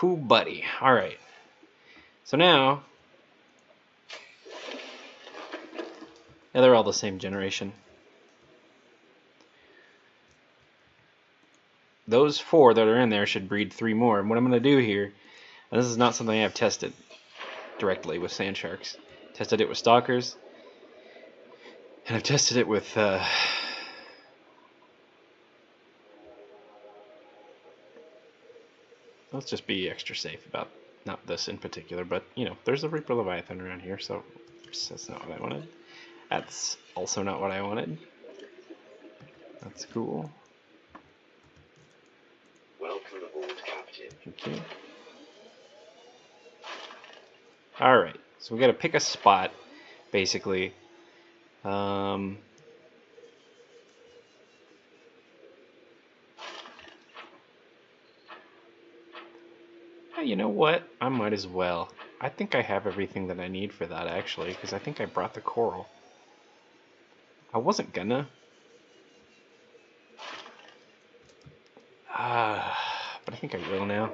Whoo, buddy. Alright. So now... Yeah, they're all the same generation. Those 4 that are in there should breed 3 more. And what I'm going to do here... And this is not something I've tested directly with sand sharks. Tested it with stalkers. And I've tested it with... Let's just be extra safe about not this in particular, but, you know, there's a Reaper Leviathan around here, so that's not what I wanted. That's also not what I wanted. That's cool. Welcome aboard, Captain. Okay. Alright, so we gotta pick a spot, basically. You know what? I might as well. I think I have everything that I need for that, actually, because I think I brought the coral. I wasn't gonna. But I think I will now.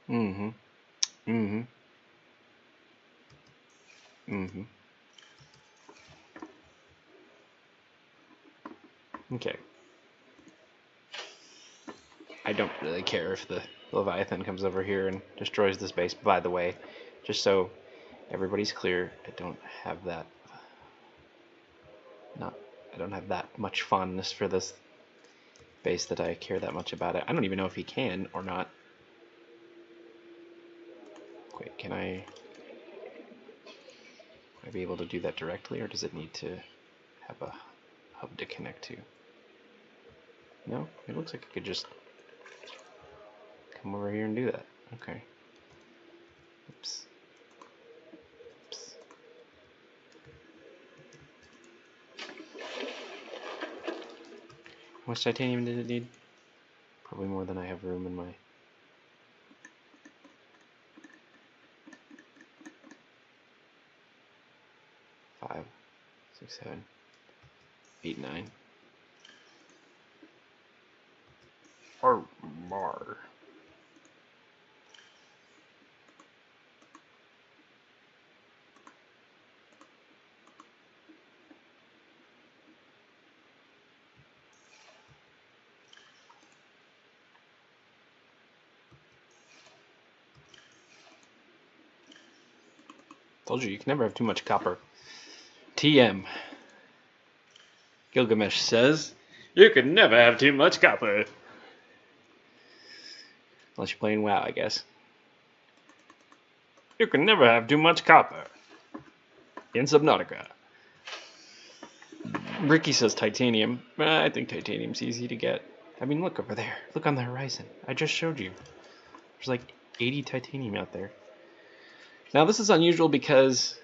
Mm-hmm. Mm-hmm. Mm-hmm. Okay. I don't really care if the Leviathan comes over here and destroys this base. By the way, just so everybody's clear, I don't have that much fondness for this base that I care that much about it. I don't even know if he can or not. Wait, can I be able to do that directly, or does it need to have a hub to connect to? No, it looks like I could just come over here and do that. Okay. Oops. Oops. How much titanium did it need? Probably more than I have room in my... 5, 6, 7, 8, 9. Or more. Told you, you can never have too much copper. TM. Gilgamesh says, you can never have too much copper. Unless you're playing WoW, I guess. You can never have too much copper. In Subnautica. Ricky says titanium. I think titanium's easy to get. I mean, look over there. Look on the horizon. I just showed you. There's like 80 titanium out there. Now, this is unusual because...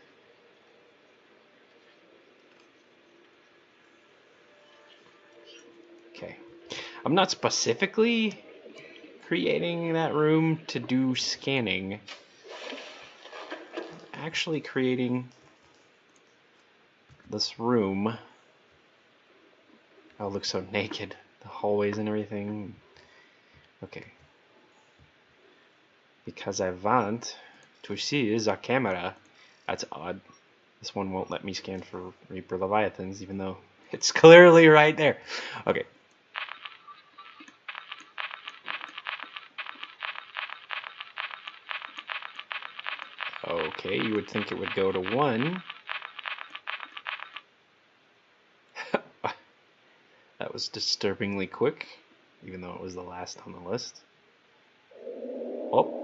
Okay. I'm not specifically creating that room to do scanning. I'm actually creating this room. Oh, it looks so naked. The hallways and everything. Okay. Because I want to see the camera. That's odd. This one won't let me scan for Reaper Leviathans, even though it's clearly right there. Okay. Okay, you would think it would go to 1. That was disturbingly quick, even though it was the last on the list. Oh.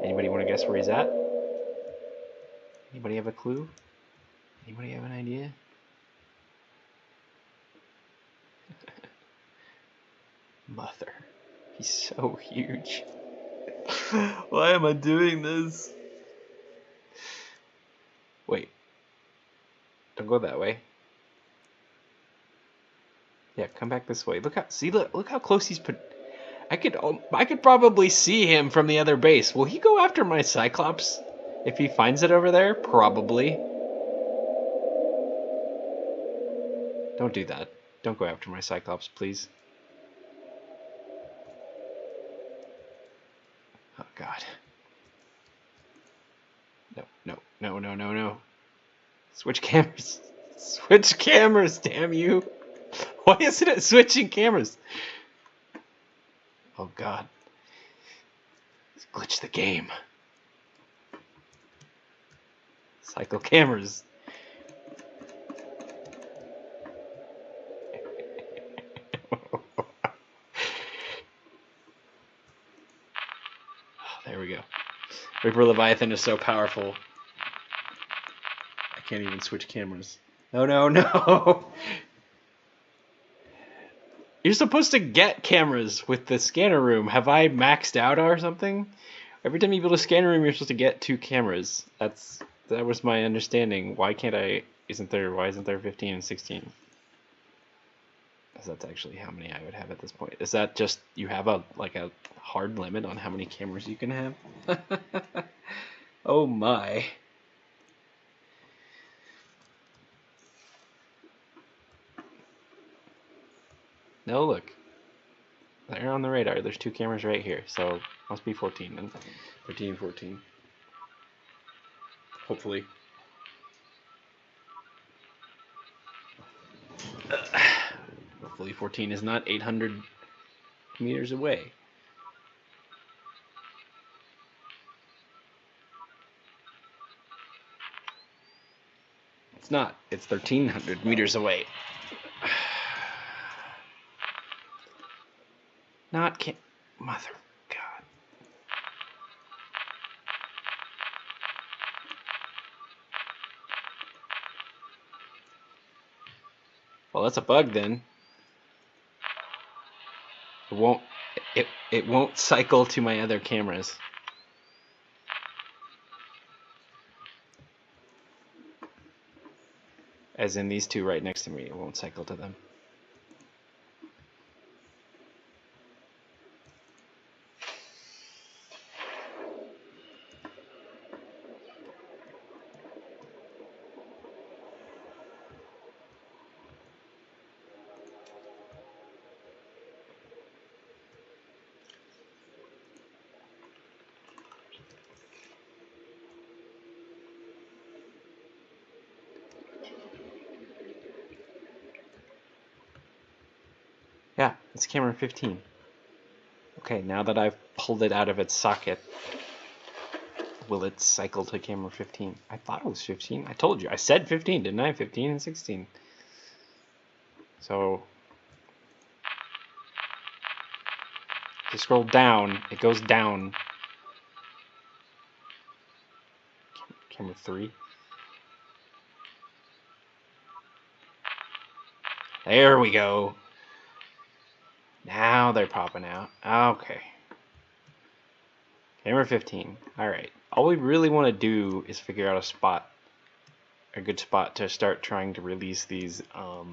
Anybody want to guess where he's at? Anybody have a clue? Anybody have an idea? Mother. He's so huge. Why am I doing this? Wait. Don't go that way. Yeah, come back this way. Look how, see, look how close he's put. I could probably see him from the other base. Will he go after my Cyclops if he finds it over there? Probably. Don't do that. Don't go after my Cyclops, please. Oh God. No, no, no, no, no, no. Switch cameras. Switch cameras, damn you. Why isn't it switching cameras? Oh God. Glitch the game. Cycle cameras. There we go. Reaper Leviathan is so powerful. I can't even switch cameras. No, no, no. You're supposed to get cameras with the scanner room. Have I maxed out or something? Every time you build a scanner room, you're supposed to get 2 cameras. That was my understanding. Why isn't there 15 and 16? Because that's actually how many I would have at this point. Is that just you have a hard limit on how many cameras you can have? Oh my. No, look. They're on the radar. There's 2 cameras right here, so must be 14 then. 13, 14. Hopefully. Hopefully 14 is not 800 meters away. It's not. It's 1,300 meters away. Mother God. Well, that's a bug then. It won't cycle to my other cameras. As in these 2 right next to me, it won't cycle to them. Yeah, it's camera 15. Okay, now that I've pulled it out of its socket, will it cycle to camera 15? I thought it was 15. I told you. I said 15, didn't I? 15 and 16. So, if you scroll down, it goes down. Camera 3. There we go. Now they're popping out. Okay. Camera 15. Alright. All we really want to do is figure out a good spot to start trying to release these. I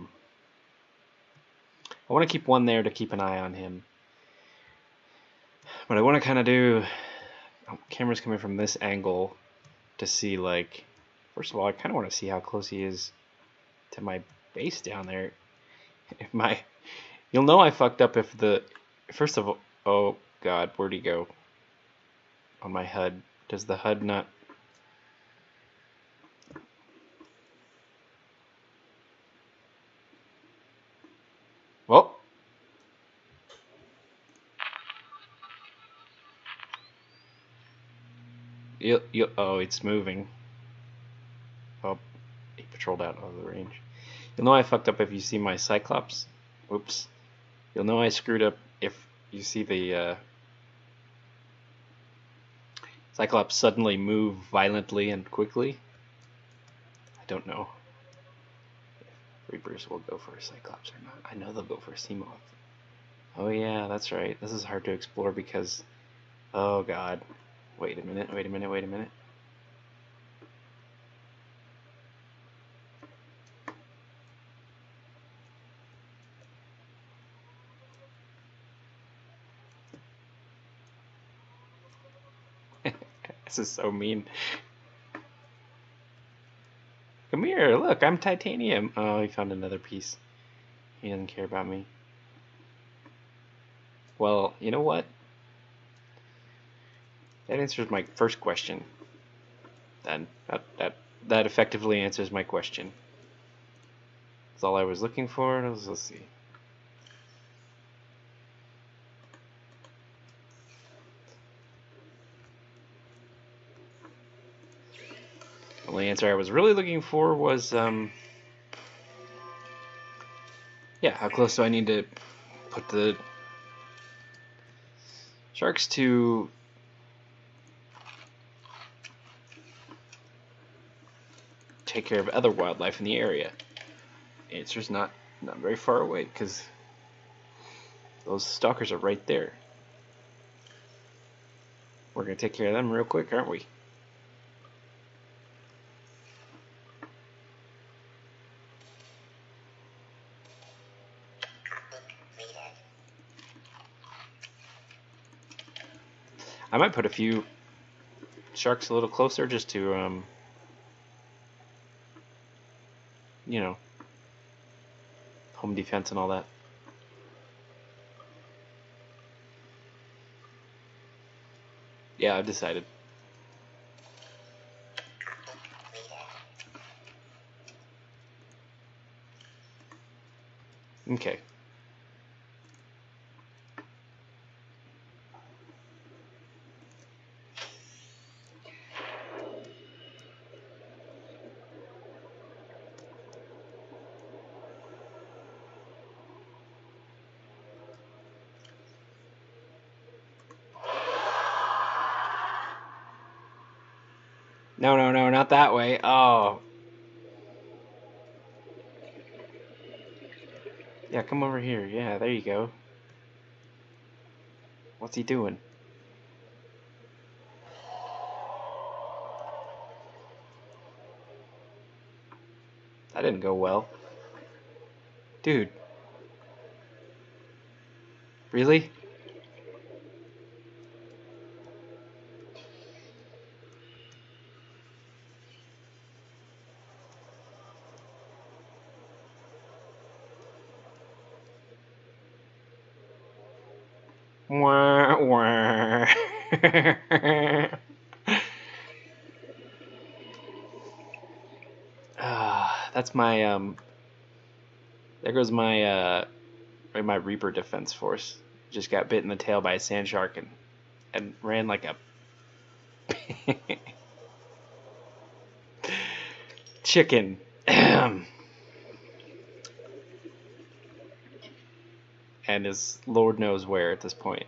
want to keep one there to keep an eye on him. But I want to kind of do... Camera's coming from this angle to see, like... First of all, I kind of want to see how close he is to my base down there. You'll know I fucked up if the... First of all... Oh, God, where'd he go? On my HUD. Does the HUD not... Well... Oh, it's moving. Oh, he patrolled out of the range. You'll know I fucked up if you see my Cyclops. Whoops. You'll know I screwed up if you see the Cyclops suddenly move violently and quickly. I don't know if Reapers will go for a Cyclops or not. I know they'll go for a Seamoth. Oh yeah, that's right. This is hard to explore because... Oh God. Wait a minute, wait a minute, wait a minute. This is so mean. Come here, look, I'm titanium. Oh, he found another piece. He doesn't care about me. Well, you know what? That answers my first question. Then that effectively answers my question. That's all I was looking for. Let's see. The only answer I was really looking for was yeah, how close do I need to put the sharks to take care of other wildlife in the area? The answer's not very far away, because those stalkers are right there. We're going to take care of them real quick, aren't we? I might put a few sharks a little closer just to, you know, home defense and all that. Yeah, I've decided. Okay. No, no, no, not that way. Oh. Yeah, come over here. Yeah, there you go. What's he doing? That didn't go well. Dude. Really? Wah, wah. That's my there goes my Reaper defense force. Just got bit in the tail by a sand shark and ran like a chicken. And is Lord knows where at this point.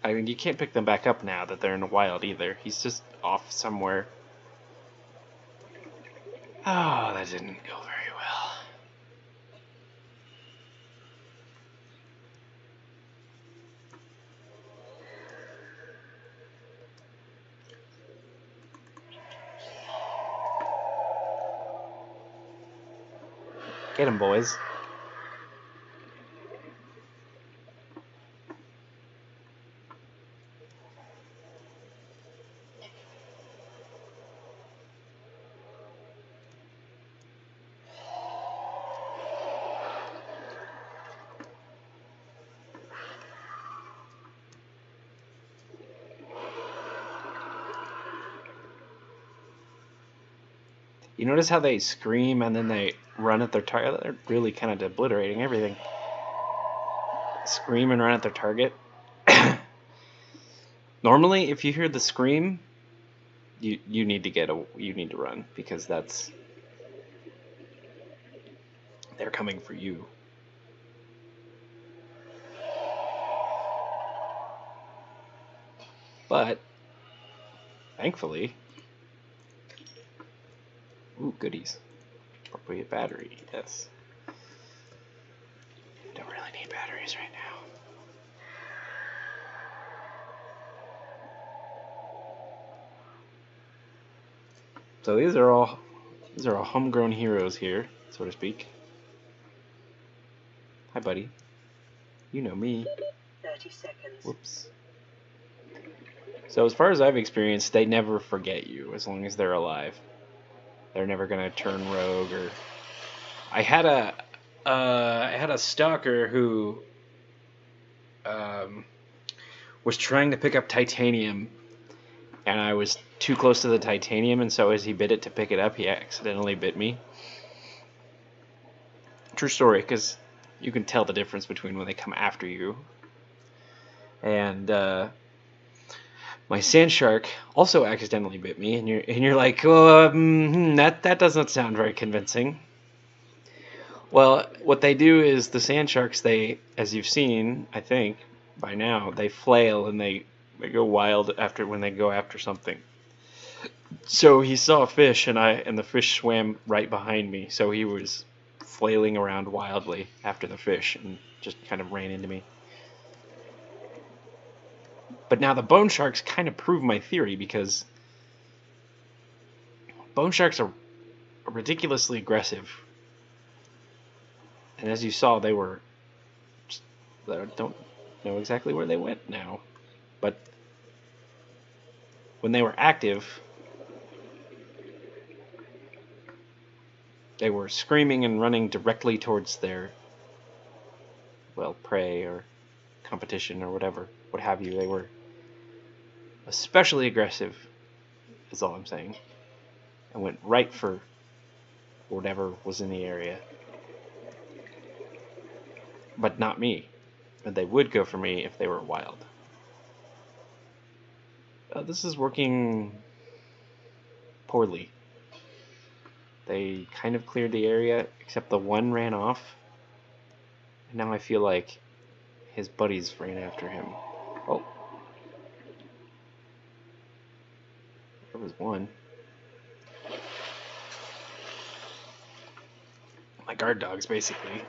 I mean, you can't pick them back up now that they're in the wild either. He's just off somewhere. Oh, that didn't go very well. Get him, boys. You notice how they scream and then they run at their target? They're really kind of obliterating everything. Scream and run at their target. Normally, if you hear the scream, you need to run, because they're coming for you. But thankfully, ooh, goodies. Probably a battery, yes. Don't really need batteries right now. So these are all homegrown heroes here, so to speak. Hi, buddy. You know me. 30 seconds. Whoops. So as far as I've experienced, they never forget you as long as they're alive. They're never gonna turn rogue or. I had a stalker who was trying to pick up titanium, and I was too close to the titanium, and so as he bit it to pick it up, he accidentally bit me. True story, because you can tell the difference between when they come after you. And my sand shark also accidentally bit me, and you're like, oh, that doesn't sound very convincing. Well, what they do is the sand sharks, they, as you've seen, I think by now, they flail and they go wild when they go after something. So he saw a fish, and the fish swam right behind me. So he was flailing around wildly after the fish and just kind of ran into me. But now the bone sharks kind of prove my theory, because bone sharks are ridiculously aggressive. And as you saw, they were I don't know exactly where they went now. But when they were active, they were screaming and running directly towards their, well, prey or competition or whatever, what have you. They were especially aggressive, is all I'm saying, and went right for whatever was in the area. But not me. But they would go for me if they were wild. This is working poorly. They kind of cleared the area, except the one ran off. And now I feel like his buddies ran after him. Oh. There was one. My guard dogs, basically.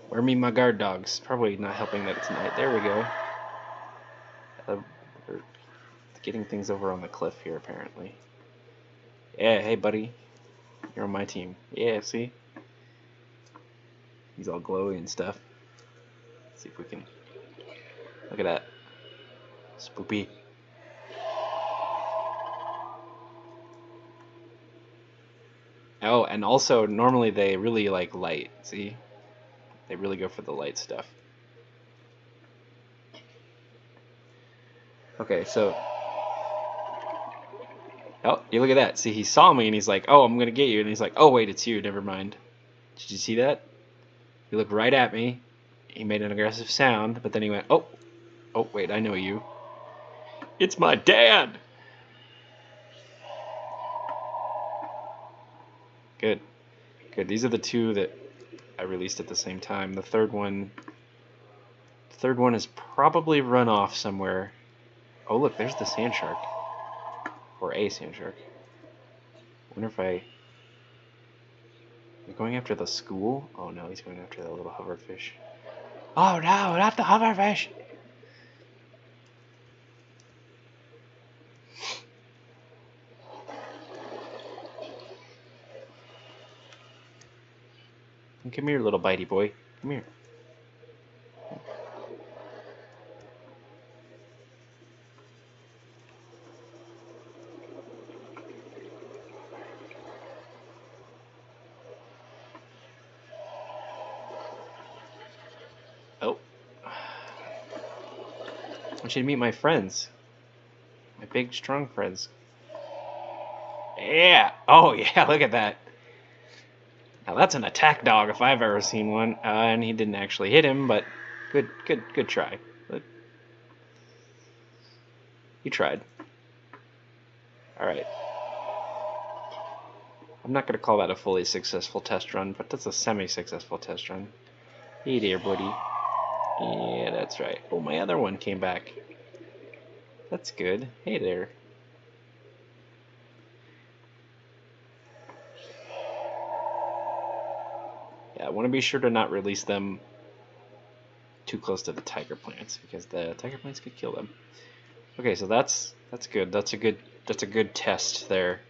Where me my guard dogs? Probably not helping that it's night. There we go. We're getting things over on the cliff here, apparently. Yeah, hey, buddy. You're on my team. Yeah, see? He's all glowy and stuff. Let's see if we can... Look at that. Spoopy. Oh, and also, normally they really like light. See? They really go for the light stuff. Okay, so... Oh, you look at that. See, he saw me and he's like, oh, I'm going to get you. And he's like, oh, wait, it's you. Never mind. Did you see that? He looked right at me. He made an aggressive sound, but then he went, oh, wait, I know you. It's my dad! Good. Good. These are the two that I released at the same time. The third one is probably run off somewhere. Oh, look, there's the sand shark. Or a sand shark. I wonder if Are you going after the school? Oh no, he's going after the little hoverfish. Oh no, not the hoverfish! Come here, little bitey boy. Come here. Oh. I want you to meet my friends. My big, strong friends. Yeah! Oh yeah, look at that. Now that's an attack dog if I've ever seen one. And he didn't actually hit him, but good try. But you tried. Alright. I'm not going to call that a fully successful test run, but that's a semi-successful test run. Hey there, buddy. Yeah, that's right. Oh, my other one came back. That's good. Hey there. Yeah, I want to be sure to not release them too close to the tiger plants, because the tiger plants could kill them. Okay, so that's good. That's a good test there.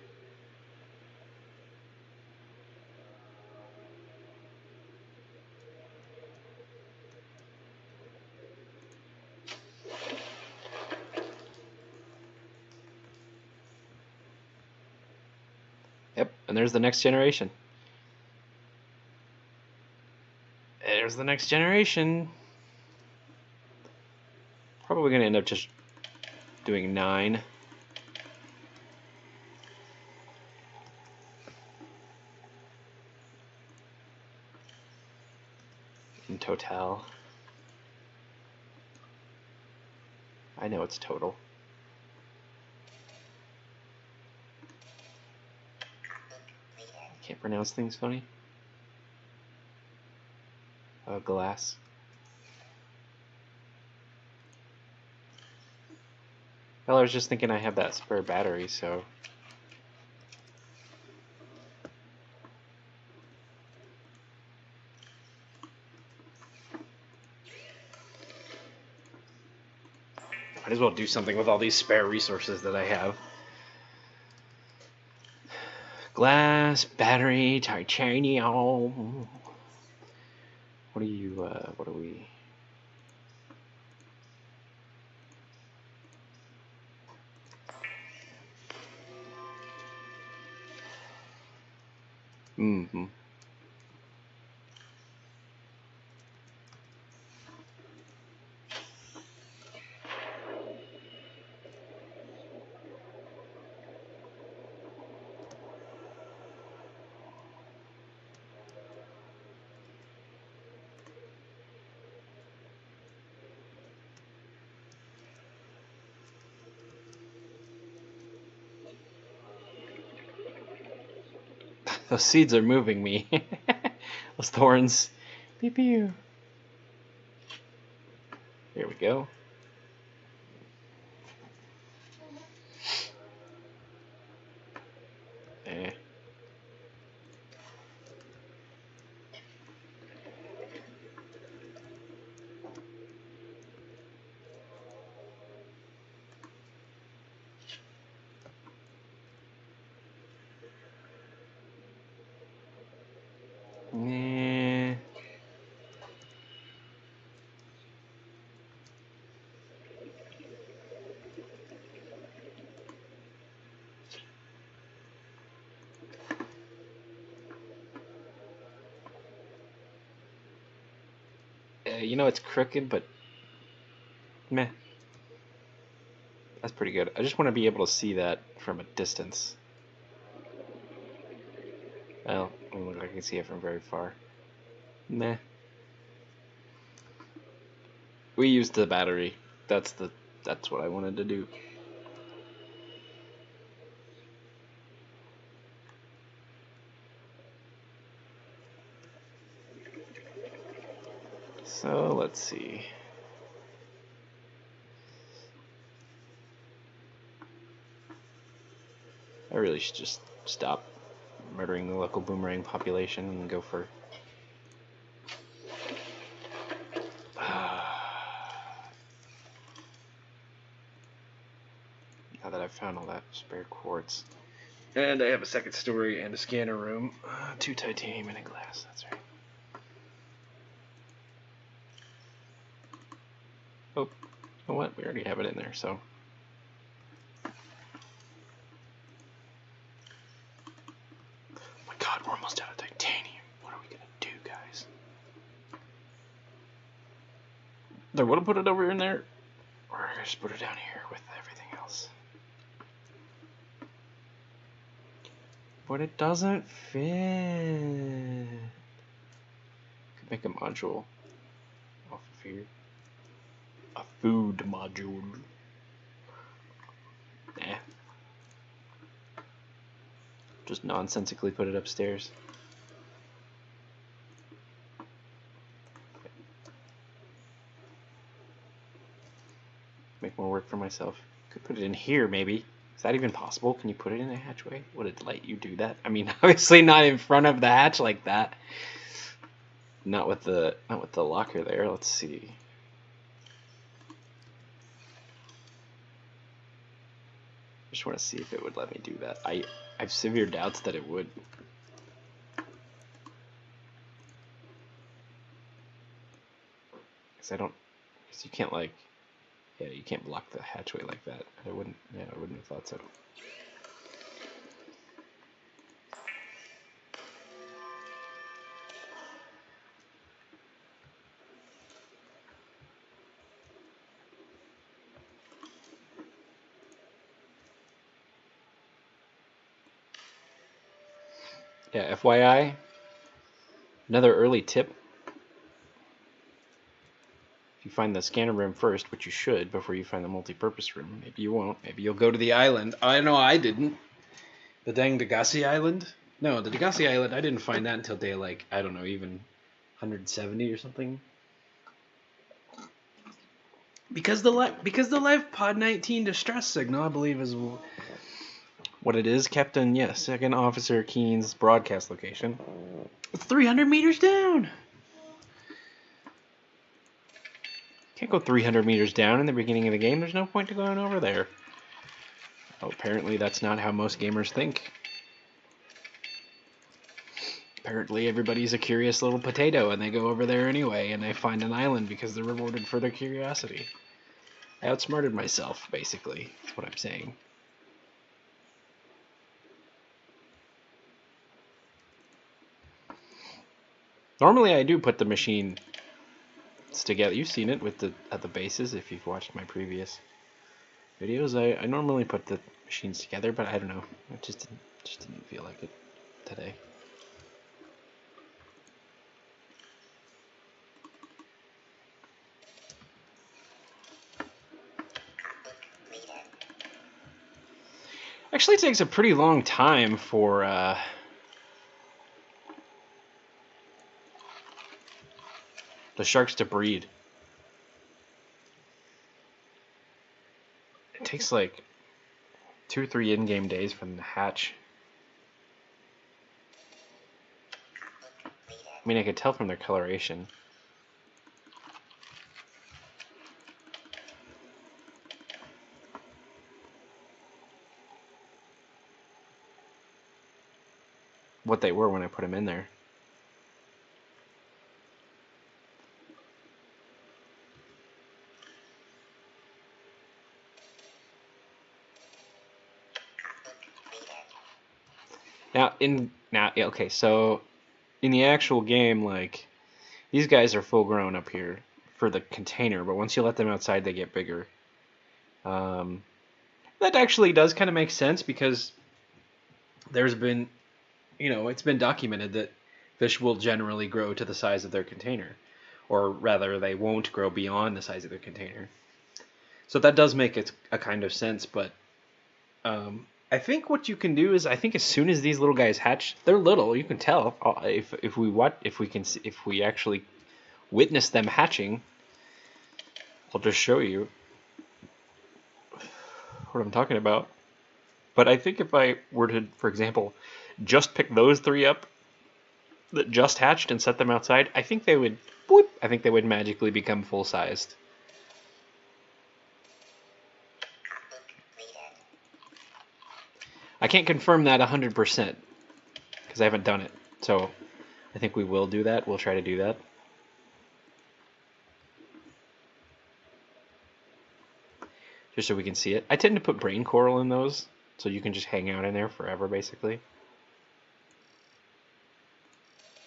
Yep, and there's the next generation. There's the next generation. Probably going to end up just doing 9. In total. I know it's total. Can't pronounce things funny. Glass. Well, I was just thinking I have that spare battery, so... Might as well do something with all these spare resources that I have. Glass, battery, titanium. What are you, what are we... Mm-hmm. Those seeds are moving me. Those thorns. Pew pew. Here we go. Eh. Eh. You know it's crooked, but meh. That's pretty good. I just want to be able to see that from a distance. Well, I mean, look, I can see it from very far. Meh. We used the battery. That's what I wanted to do. So let's see. I really should just stop murdering the local boomerang population and go for... Now that I've found all that spare quartz. And I have a second story and a scanner room. 2 titanium and a glass, that's right. Oh, you know what? We already have it in there, so... Oh my god, we're almost out of titanium. What are we gonna do, guys? Do I want to put it over in there? Or I just put it down here with everything else? But it doesn't fit. Could make a module off of here. A food module. Nah. Just nonsensically put it upstairs. Make more work for myself. Could put it in here, maybe. Is that even possible? Can you put it in a hatchway? Would it let you do that? I mean, obviously not in front of the hatch like that. Not with the locker there. Let's see. I just want to see if it would let me do that. I have severe doubts that it would. Because you can't like, yeah, you can't block the hatchway like that. I wouldn't have thought so. Yeah, FYI, another early tip. If you find the scanner room first, which you should before you find the multi-purpose room, maybe you won't. Maybe you'll go to the island. I know I didn't. The dang Degassi Island? No, the Degassi Island, I didn't find that until day, like, I don't know, even 170 or something. Because the live pod 19 distress signal, I believe, is what it is, Captain, yes, Second Officer Keen's broadcast location. It's 300 meters down! Can't go 300 meters down in the beginning of the game. There's no point to going over there. Oh, apparently that's not how most gamers think. Apparently everybody's a curious little potato and they go over there anyway and they find an island because they're rewarded for their curiosity. I outsmarted myself, basically. That's what I'm saying. Normally I do put the machine together. You've seen it with at the bases if you've watched my previous videos. I normally put the machines together, but I don't know. I just didn't feel like it today. Actually, it takes a pretty long time for the sharks to breed. It takes like 2 or 3 in-game days for them to hatch. I mean, I could tell from their coloration. What they were when I put them in there. Okay, so in the actual game, like, these guys are full grown up here for the container, but once you let them outside, they get bigger. That actually does kind of make sense because there's been, it's been documented that fish will generally grow to the size of their container, or rather, they won't grow beyond the size of their container. So that does make it a kind of sense, but I think what you can do is, I think as soon as these little guys hatch, they're little. You can tell if we actually witness them hatching. I'll just show you what I'm talking about. But I think if I were to, for example, just pick those 3 up that just hatched and set them outside, I think they would, I think they would magically become full-sized. I can't confirm that 100% because I haven't done it. So I think we will do that. We'll try to do that. Just so we can see it. I tend to put brain coral in those, so you can just hang out in there forever, basically.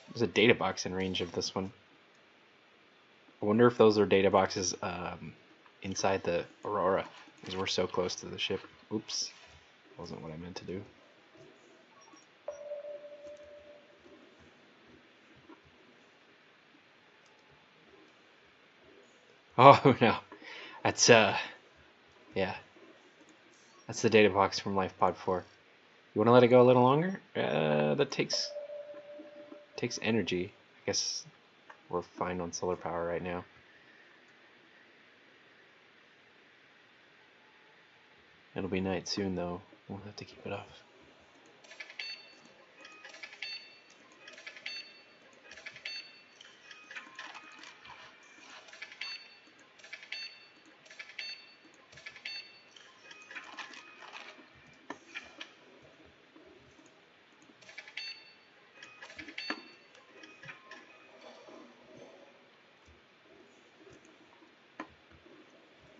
There's a data box in range of this one. I wonder if those are data boxes inside the Aurora, because we're so close to the ship. Oops, wasn't what I meant to do. Oh no, that's yeah, that's the data box from LifePod 4. You want to let it go a little longer? That takes energy. I guess we're fine on solar power right now. It'll be night soon though. We'll have to keep it off.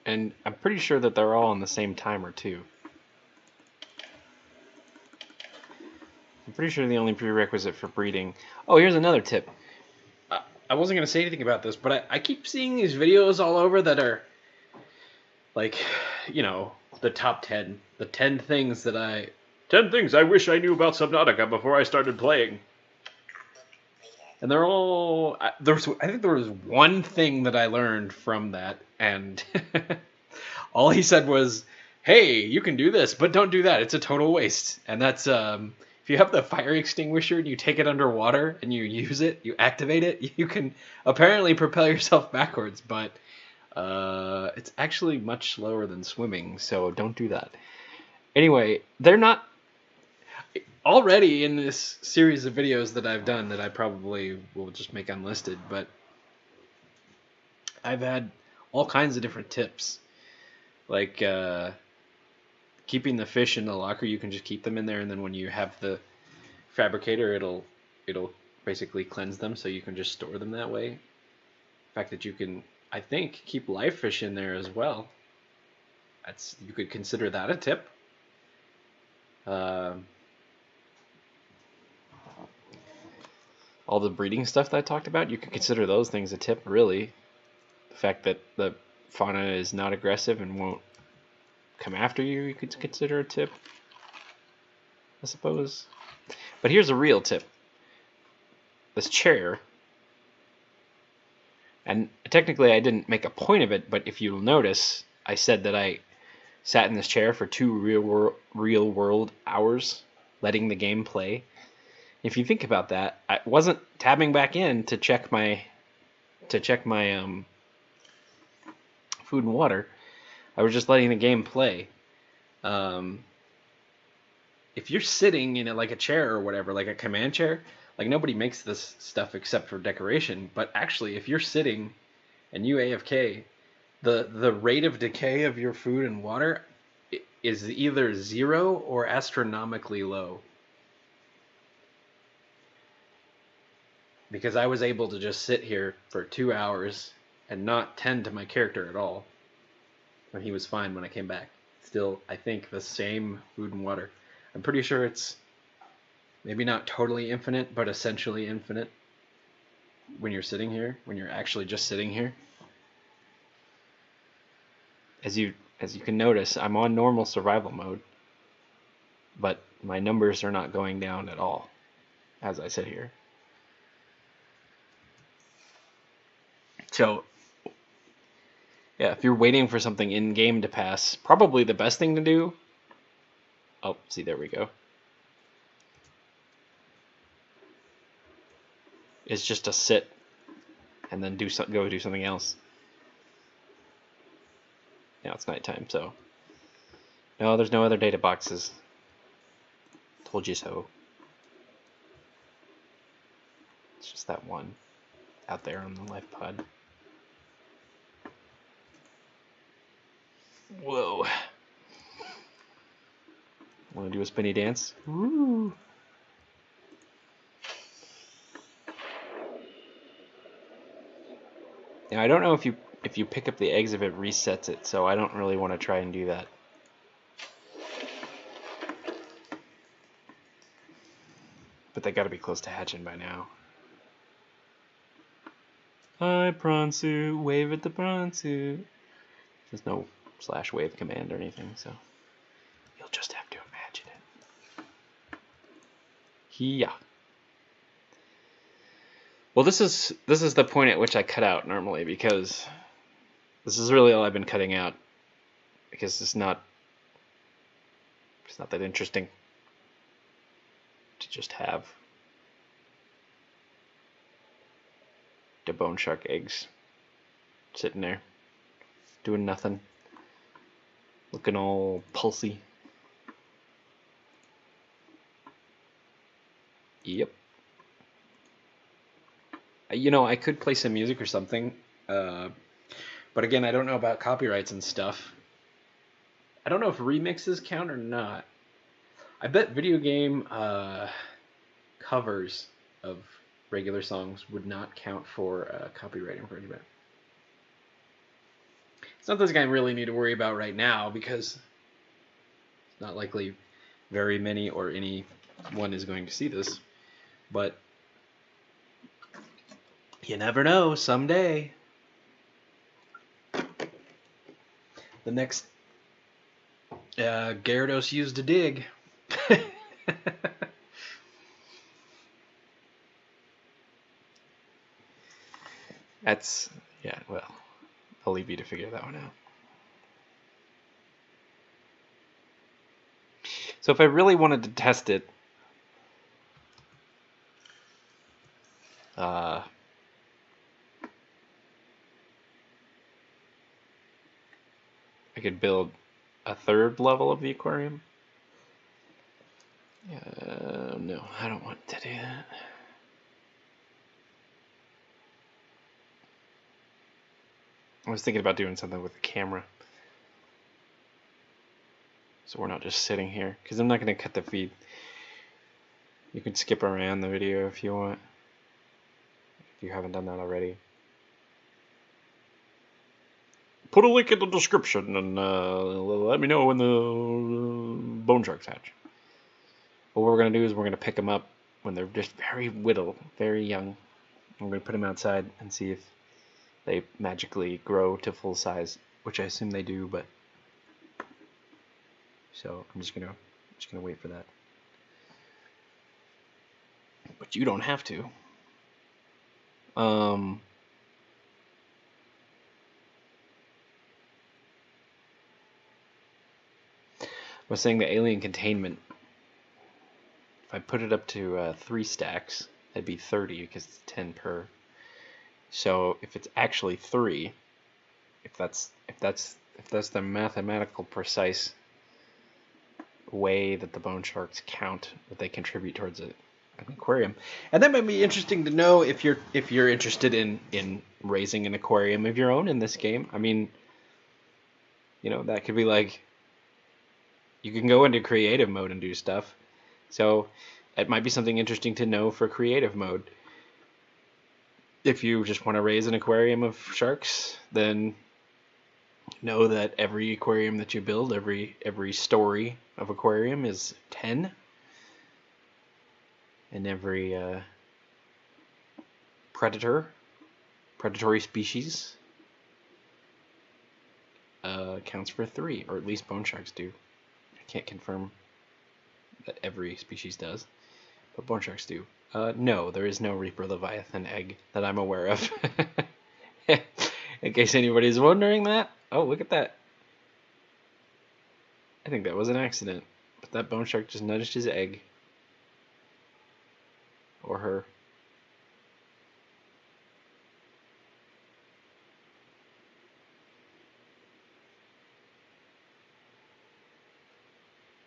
And I'm pretty sure that they're all on the same timer too. I'm pretty sure the only prerequisite for breeding... Oh, here's another tip. I wasn't going to say anything about this, but I keep seeing these videos all over that are like, the top 10. The 10 things that 10 things I wish I knew about Subnautica before I started playing. And they're all. I think there was one thing that I learned from that, and all he said was, "Hey, you can do this, but don't do that. It's a total waste." And that's if you have the fire extinguisher and you take it underwater and you use it, you activate it, you can apparently propel yourself backwards, but it's actually much slower than swimming, so don't do that. Anyway, they're not already in this series of videos that I've done that I probably will just make unlisted, but I've had all kinds of different tips. Like keeping the fish in the locker, you can just keep them in there, and then when you have the fabricator, it'll basically cleanse them, so you can just store them that way. The fact that you can, I think, keep live fish in there as well. You could consider that a tip. All the breeding stuff that I talked about, you could consider those things a tip, really. The fact that the fauna is not aggressive and won't come after you, you could consider a tip, I suppose. But here's a real tip. This chair, and technically I didn't make a point of it, but if you'll notice, I said that I sat in this chair for 2 real world hours, letting the game play. If you think about that, I wasn't tabbing back in to check my food and water. I was just letting the game play. If you're sitting in like a chair or whatever, like a command chair, like nobody makes this stuff except for decoration. But actually, if you're sitting and you AFK, the rate of decay of your food and water is either 0 or astronomically low. Because I was able to just sit here for 2 hours and not tend to my character at all. When he was fine when I came back. Still, I think the same food and water. I'm pretty sure it's maybe not totally infinite, but essentially infinite when you're sitting here, when you're actually just sitting here. As you can notice, I'm on normal survival mode, but my numbers are not going down at all as I sit here. So, yeah, if you're waiting for something in-game to pass, probably the best thing to do... Oh, see, there we go. Is just to sit and then go do something else. Now it's nighttime, so... No, there's no other data boxes. Told you so. It's just that one out there on the life pod. Whoa. Want to do a spinny dance? Woo. Now I don't know if you pick up the eggs if it resets it, so I don't really want to try and do that. But they gotta be close to hatching by now. Hi, prawn suit, wave at the prawn suit. There's no /wave command or anything, so you'll just have to imagine it. Yeah. Well, this is the point at which I cut out normally, because this is really all I've been cutting out, because it's not that interesting to just have the bone shark eggs sitting there doing nothing, looking all pulsy. Yep. You know, I could play some music or something, but again, I don't know about copyrights and stuff. I don't know if remixes count or not. I bet video game covers of regular songs would not count for copyright infringement. It's not something I really need to worry about right now, because it's not likely very many or anyone is going to see this. But you never know, someday. The next Gyarados used to dig. That's, yeah, well, I'll leave you to figure that one out. So if I really wanted to test it, I could build a third level of the aquarium. No, I don't want to do that. I was thinking about doing something with the camera. So we're not just sitting here, because I'm not going to cut the feed. You can skip around the video if you want, if you haven't done that already. Put a link in the description and let me know when the bone sharks hatch. What we're going to do is we're going to pick them up when they're just very little, very young. We're going to put them outside and see if they magically grow to full size, which I assume they do, but so I'm just gonna wait for that. But you don't have to. I was saying the alien containment. If I put it up to 3 stacks, that'd be 30 because it's 10 per. So if it's actually 3, if that's the mathematical precise way that the bone sharks count that they contribute towards an aquarium, and that might be interesting to know if you're interested in raising an aquarium of your own in this game. I mean, you know, that could be like, you can go into creative mode and do stuff. So it might be something interesting to know for creative mode. If you just want to raise an aquarium of sharks, then know that every aquarium that you build, every story of aquarium is 10. And every predatory species counts for 3, or at least bone sharks do. I can't confirm that every species does, but bone sharks do. No, there is no Reaper Leviathan egg that I'm aware of. In case anybody's wondering that. Oh, look at that. I think that was an accident, but that bone shark just nudged his egg. Or her.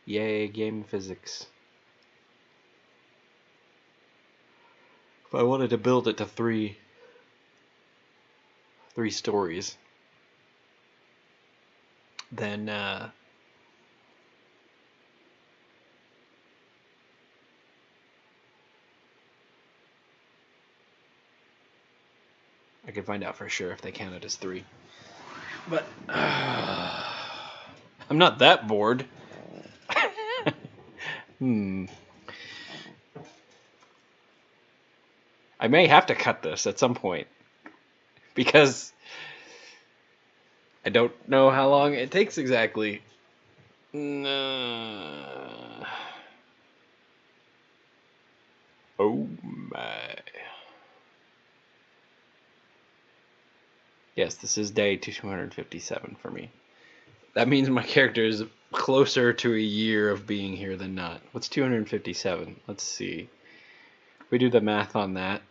Yay, game physics. If I wanted to build it to three stories, then I could find out for sure if they count it as 3. But I'm not that bored. I may have to cut this at some point, because I don't know how long it takes exactly. Oh my. Yes, this is day 257 for me. That means my character is closer to a year of being here than not. What's 257? Let's see. If we do the math on that.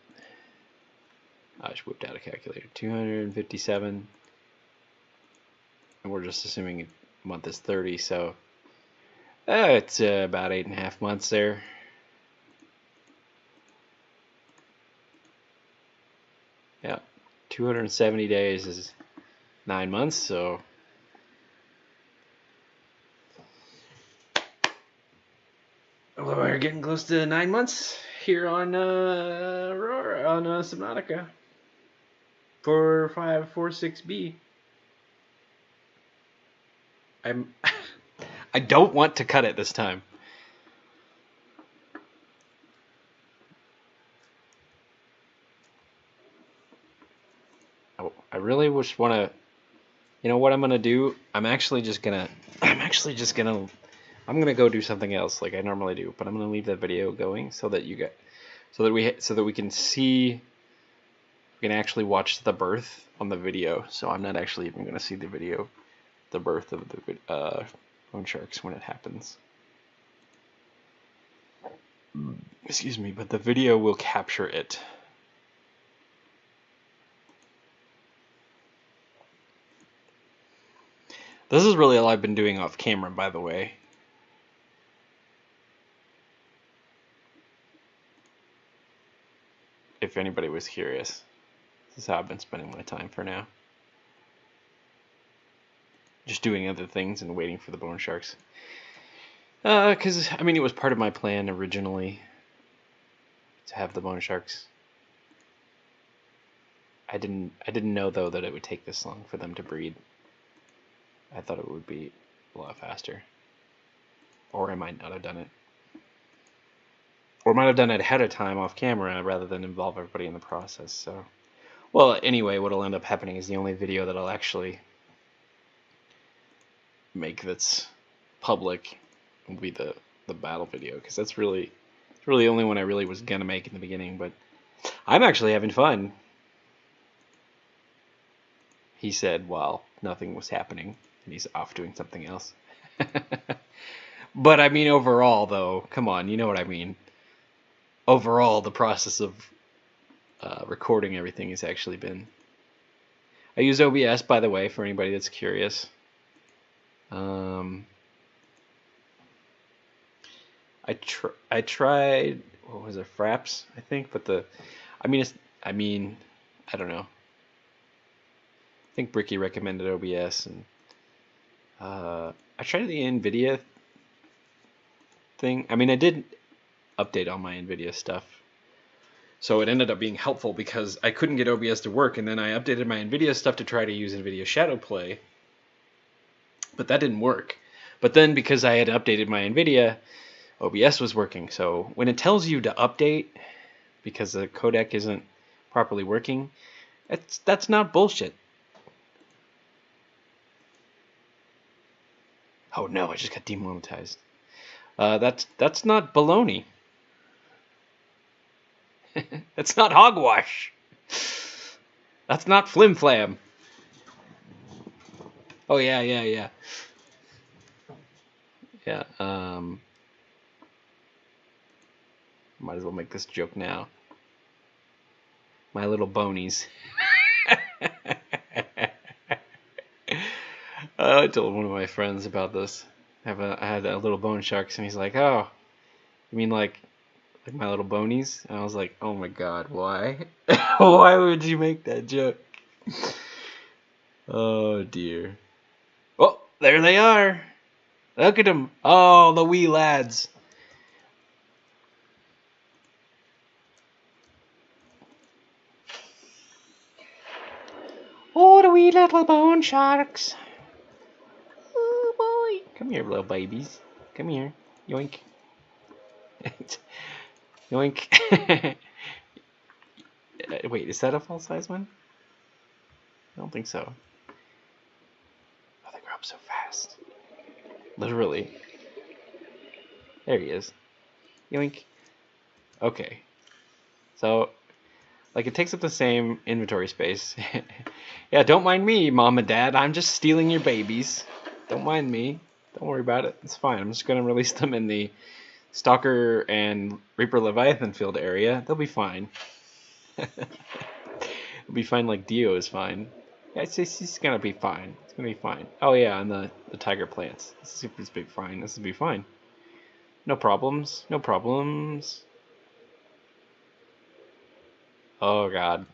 I just whipped out a calculator. 257. And we're just assuming a month is 30, so it's about 8.5 months there. Yeah, 270 days is 9 months, so we're getting close to 9 months here on Aurora, on Subnautica for 546B. I don't want to cut it this time. I really just want to. You know what I'm gonna do? I'm actually just gonna I'm gonna go do something else like I normally do, but I'm gonna leave that video going so that we can see, we can actually watch the birth on the video. So I'm not actually even gonna see the video, the birth of the bone sharks when it happens. Excuse me, but the video will capture it. This is really all I've been doing off camera, by the way. If anybody was curious, this is how I've been spending my time for now. Just doing other things and waiting for the bone sharks. Because, I mean, it was part of my plan originally to have the bone sharks. I didn't know, though, that it would take this long for them to breed. I thought it would be a lot faster. Or I might not have done it. Or might have done it ahead of time off camera rather than involve everybody in the process. So, well, anyway, what'll end up happening is the only video that I'll actually make that's public will be the battle video, because that's really the only one I really was gonna make in the beginning. But I'm actually having fun, he said while nothing was happening and he's off doing something else. But I mean, overall, though, come on, you know what I mean. Overall, the process of recording everything has actually been... I use OBS, by the way, for anybody that's curious. I tried, what was it, Fraps, I think, but I don't know. I think Bricky recommended OBS, and I tried the NVIDIA thing. I mean, I did update all my NVIDIA stuff, so it ended up being helpful because I couldn't get OBS to work, and then I updated my NVIDIA stuff to try to use NVIDIA Shadowplay, but that didn't work. But then because I had updated my NVIDIA, OBS was working. So when it tells you to update because the codec isn't properly working, that's not bullshit. Oh no, I just got demonetized. That's not baloney. That's not hogwash. That's not flim flam. Oh yeah. Yeah, might as well make this joke now. My little bonies. I told one of my friends about this. I had a little bone sharks, and he's like, "Oh, you mean like my little bonies?" And I was like, "Oh my god, why? Why would you make that joke?" Oh dear. Oh, there they are. Look at them. Oh, the wee lads. Oh, the wee little bone sharks. Oh boy. Come here, little babies. Come here. Yoink. Yoink. Wait, is that a full size one? I don't think so. Oh, they grow up so fast. Literally. There he is. Yoink. Okay. So, like, it takes up the same inventory space. Yeah, don't mind me, Mom and Dad. I'm just stealing your babies. Don't mind me. Don't worry about it. It's fine. I'm just going to release them in the Stalker and Reaper Leviathan field area. They'll be fine. It'll be fine like Dio is fine. Yeah, it's going to be fine. It's going to be fine. Oh, yeah, and the tiger plants. This is big fine. This will be fine. No problems. No problems. Oh, God.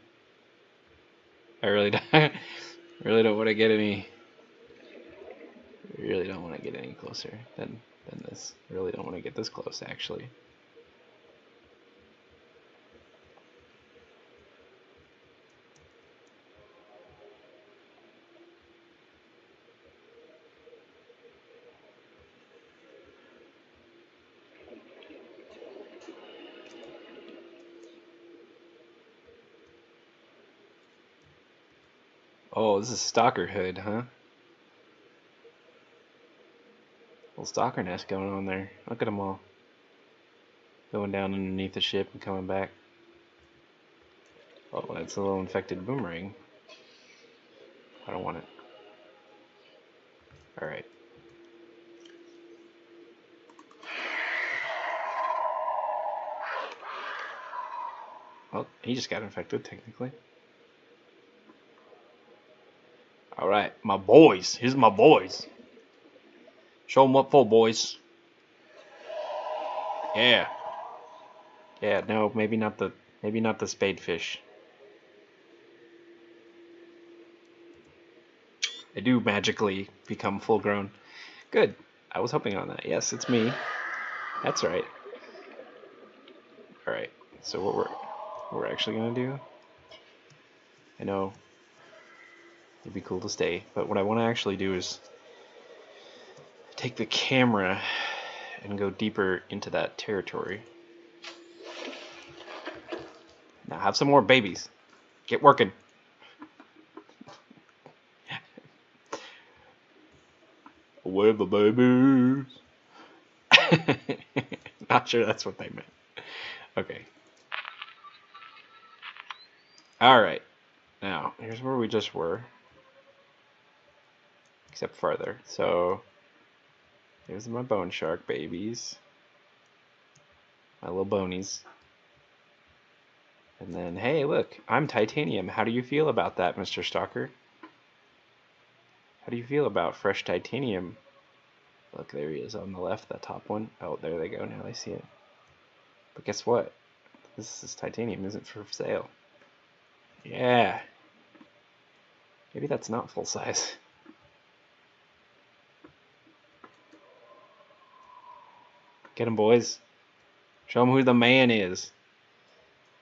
I really don't want to get any... really don't want to get any closer than this. I really don't want to get this close, actually. Oh, this is Stalker Hood, huh? Little stalker nest going on there. Look at them all. Going down underneath the ship and coming back. Oh, that's a little infected boomerang. I don't want it. Alright. Well, he just got infected, technically. Alright, my boys. Here's my boys. Show them what for, boys. Yeah. Yeah, no, maybe not the spadefish. They do magically become full grown. Good. I was hoping on that. Yes, it's me. That's right. Alright. So what we're actually gonna do, I know it'd be cool to stay, but what I want to actually do is take the camera and go deeper into that territory. Now have some more babies. Get working. Where the babies? Not sure that's what they meant. Okay. Alright. Now, here's where we just were. Except farther. So, here's my bone shark babies. My little bonies. And then, hey, look, I'm titanium. How do you feel about that, Mr. Stalker? How do you feel about fresh titanium? Look, there he is on the left, the top one. Oh, there they go. Now I see it. But guess what? This titanium isn't for sale. Yeah. Maybe that's not full size. Get him, boys. Show him who the man is.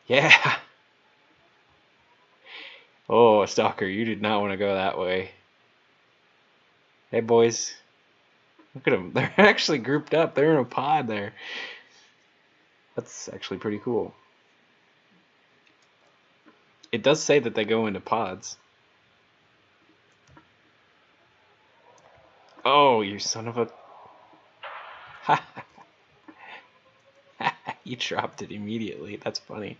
Yeah. Oh, Stalker, you did not want to go that way. Hey, boys. Look at them. They're actually grouped up. They're in a pod there. That's actually pretty cool. It does say that they go into pods. Oh, you son of a... You dropped it immediately. That's funny.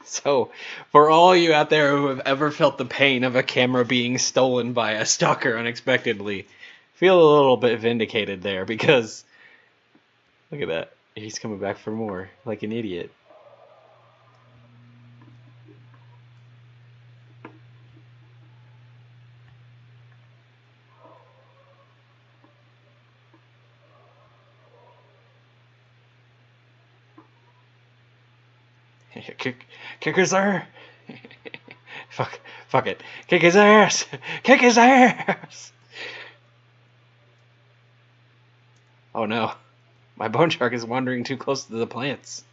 So, for all you out there who have ever felt the pain of a camera being stolen by a stalker unexpectedly, feel a little bit vindicated there, because look at that. He's coming back for more, like an idiot. Kick his ass! Fuck it. Kick his ass! Kick his ass! Oh no. My bone shark is wandering too close to the plants.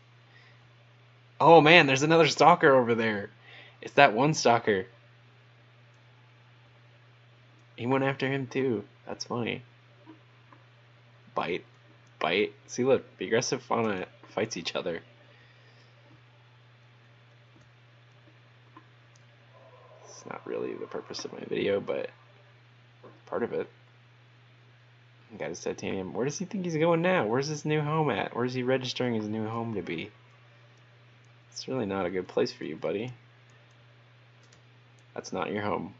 Oh man, there's another stalker over there. It's that one stalker. He went after him too. That's funny. Bite. Bite. See, look. The aggressive fauna fights each other. It's not really the purpose of my video, but part of it. Got his titanium. Where does he think he's going now? Where's his new home at? Where's he registering his new home to be? It's really not a good place for you, buddy. That's not your home.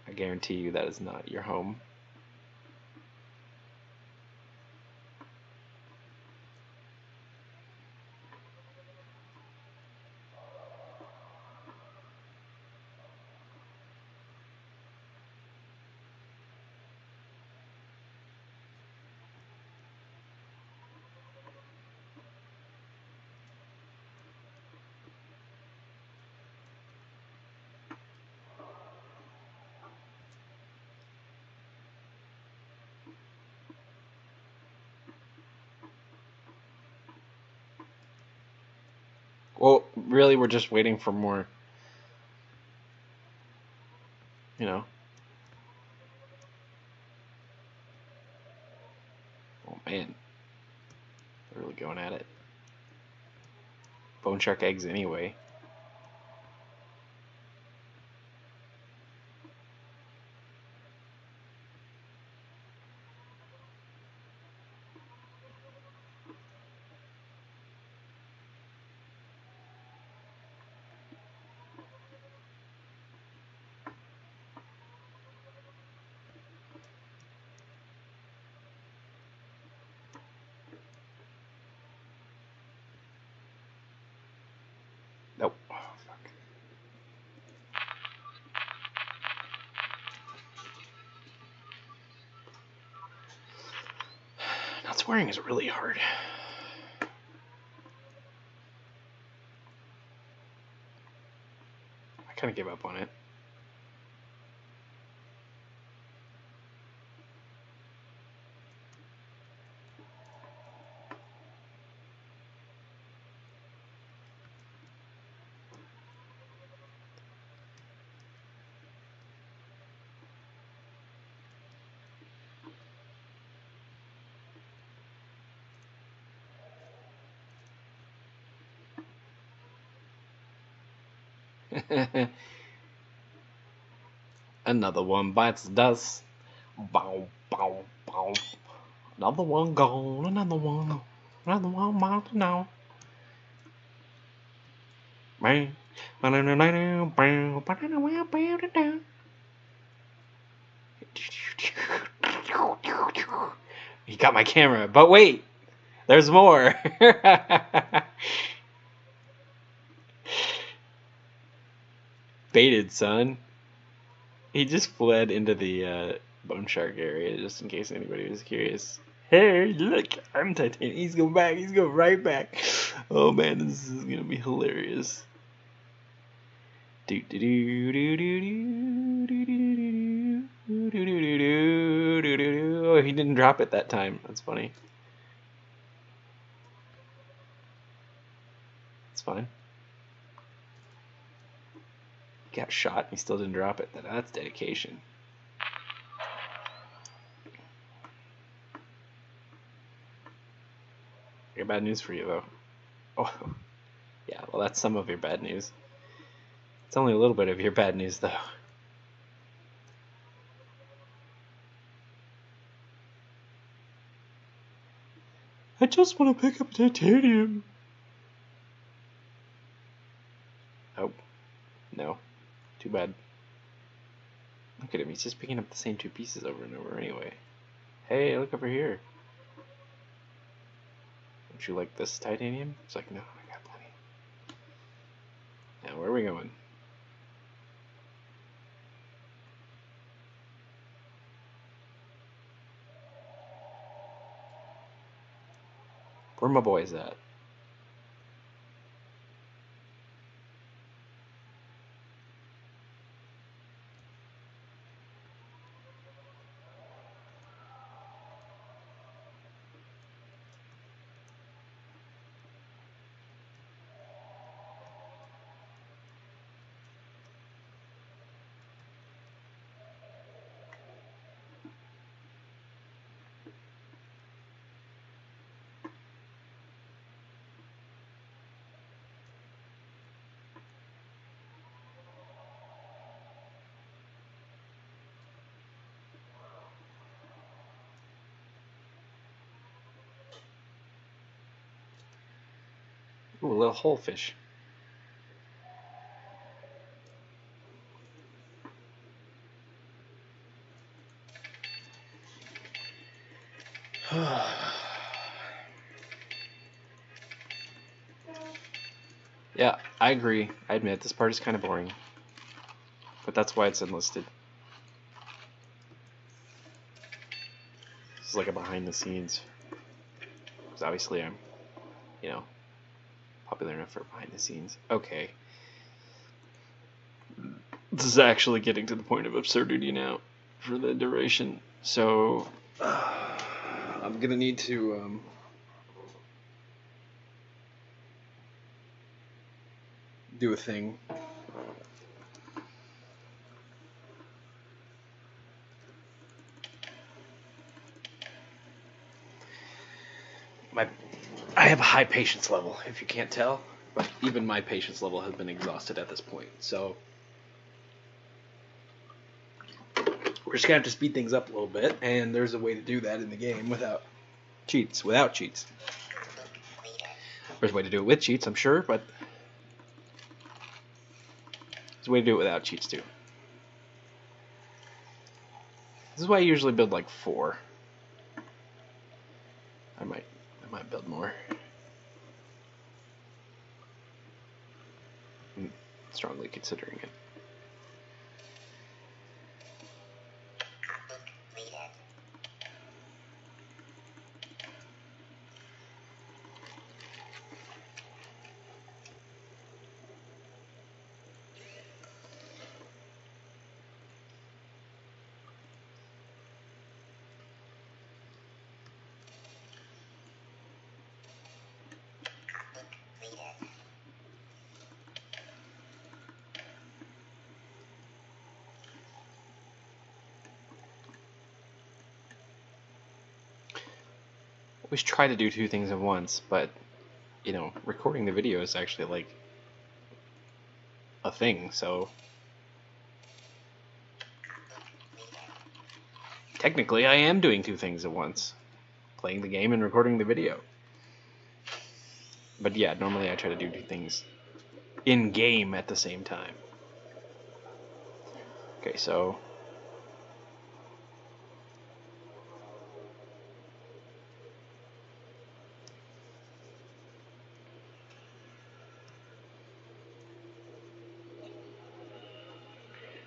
I guarantee you that is not your home. Well, really, we're just waiting for more, you know. Oh, man. They're really going at it. Bone shark eggs anyway. swearing is really hard. I kind of gave up on it. Another one bites the dust. Bow, bow, bow. Another one gone, another one about now. Man. He got my camera, but wait, there's more. Baited, son. He just fled into the bone shark area, just in case anybody was curious. Hey, look, I'm Titanium. He's going back. He's going right back. Oh man, this is gonna be hilarious. Oh, he didn't drop it that time. That's funny. It's fine. He got shot and he still didn't drop it. That's dedication. I got bad news for you, though. Oh, yeah, well, that's some of your bad news. It's only a little bit of your bad news, though. I just want to pick up titanium. Oh, no. Too bad. Look at him, he's just picking up the same two pieces over and over anyway. Hey, look over here. Don't you like this titanium? It's like, no, I got plenty. Now, where are we going? Where my boys at? Ooh, a little whole fish. Yeah, I agree. I admit this part is kind of boring. But that's why it's enlisted. This is like a behind the scenes. Because obviously I'm, you know, popular enough for behind the scenes. Okay. This is actually getting to the point of absurdity now for the duration. So I'm gonna need to do a thing. I have a high patience level, if you can't tell, but even my patience level has been exhausted at this point. So we're just gonna have to speed things up a little bit, and there's a way to do that in the game without cheats. There's a way to do it with cheats, I'm sure, but there's a way to do it without cheats too. This is why I usually build like 4. I might build more. I'm strongly considering it. always try to do two things at once, but you know, recording the video is actually like a thing, so technically I am doing two things at once, playing the game and recording the video. But yeah, normally I try to do two things in game at the same time. Okay, so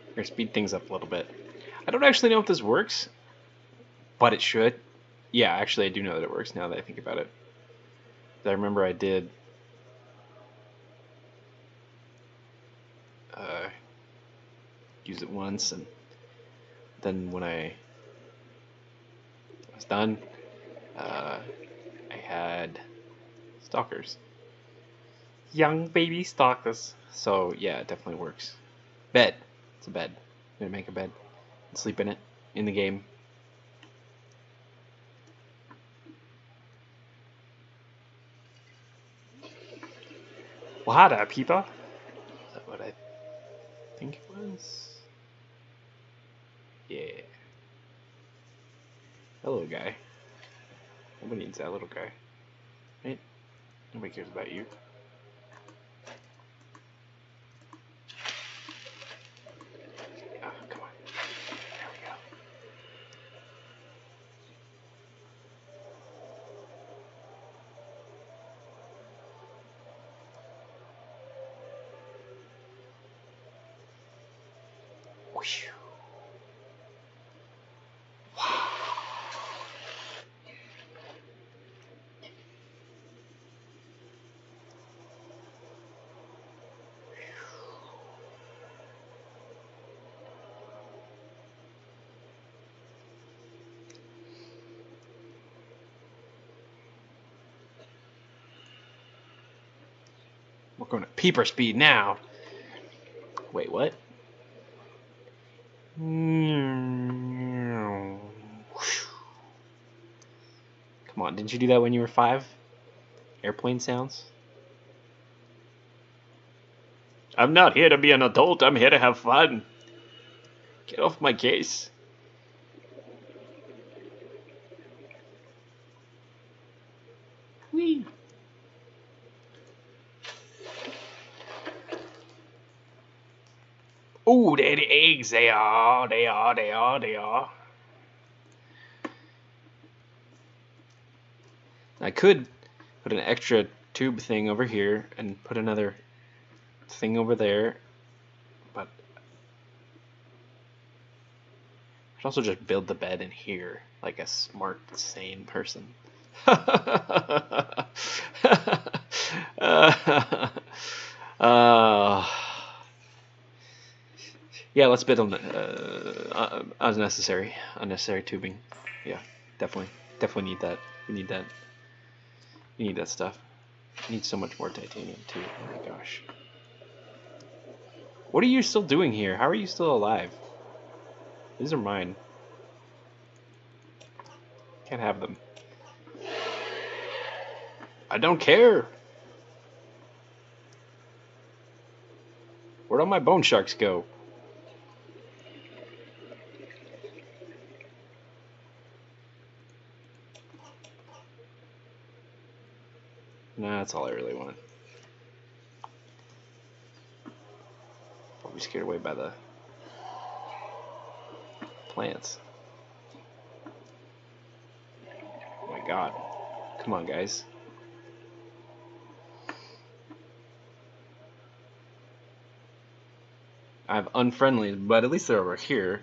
we're gonna speed things up a little bit. I don't actually know if this works, but it should. Yeah, actually I do know that it works now that I think about it. I remember I did use it once, and then when I was done, I had stalkers. Young baby stalkers. So yeah, it definitely works. Bed. It's a bed. I'm gonna make a bed and sleep in it in the game. Well, hi there, people. Is that what I think it was? Yeah. That little guy. Nobody needs that little guy. Right? Nobody cares about you. Ah, come on. There we go. Whew. We're going to peeper speed now. Wait, what? Come on, didn't you do that when you were 5? Airplane sounds? I'm not here to be an adult, I'm here to have fun. Get off my case. Whee! Ooh, they're the eggs, they are. I could put an extra tube thing over here and put another thing over there, but I'd also just build the bed in here like a smart, sane person. Yeah, let's bid on unnecessary tubing. Yeah, definitely need that. We need that. We need that stuff. We need so much more titanium too. Oh my gosh. What are you still doing here? How are you still alive? These are mine. Can't have them. I don't care. Where'd all my bone sharks go? Nah, that's all I really want. Probably scared away by the plants. Oh my god. Come on, guys. I have unfriendly, but at least they're over here.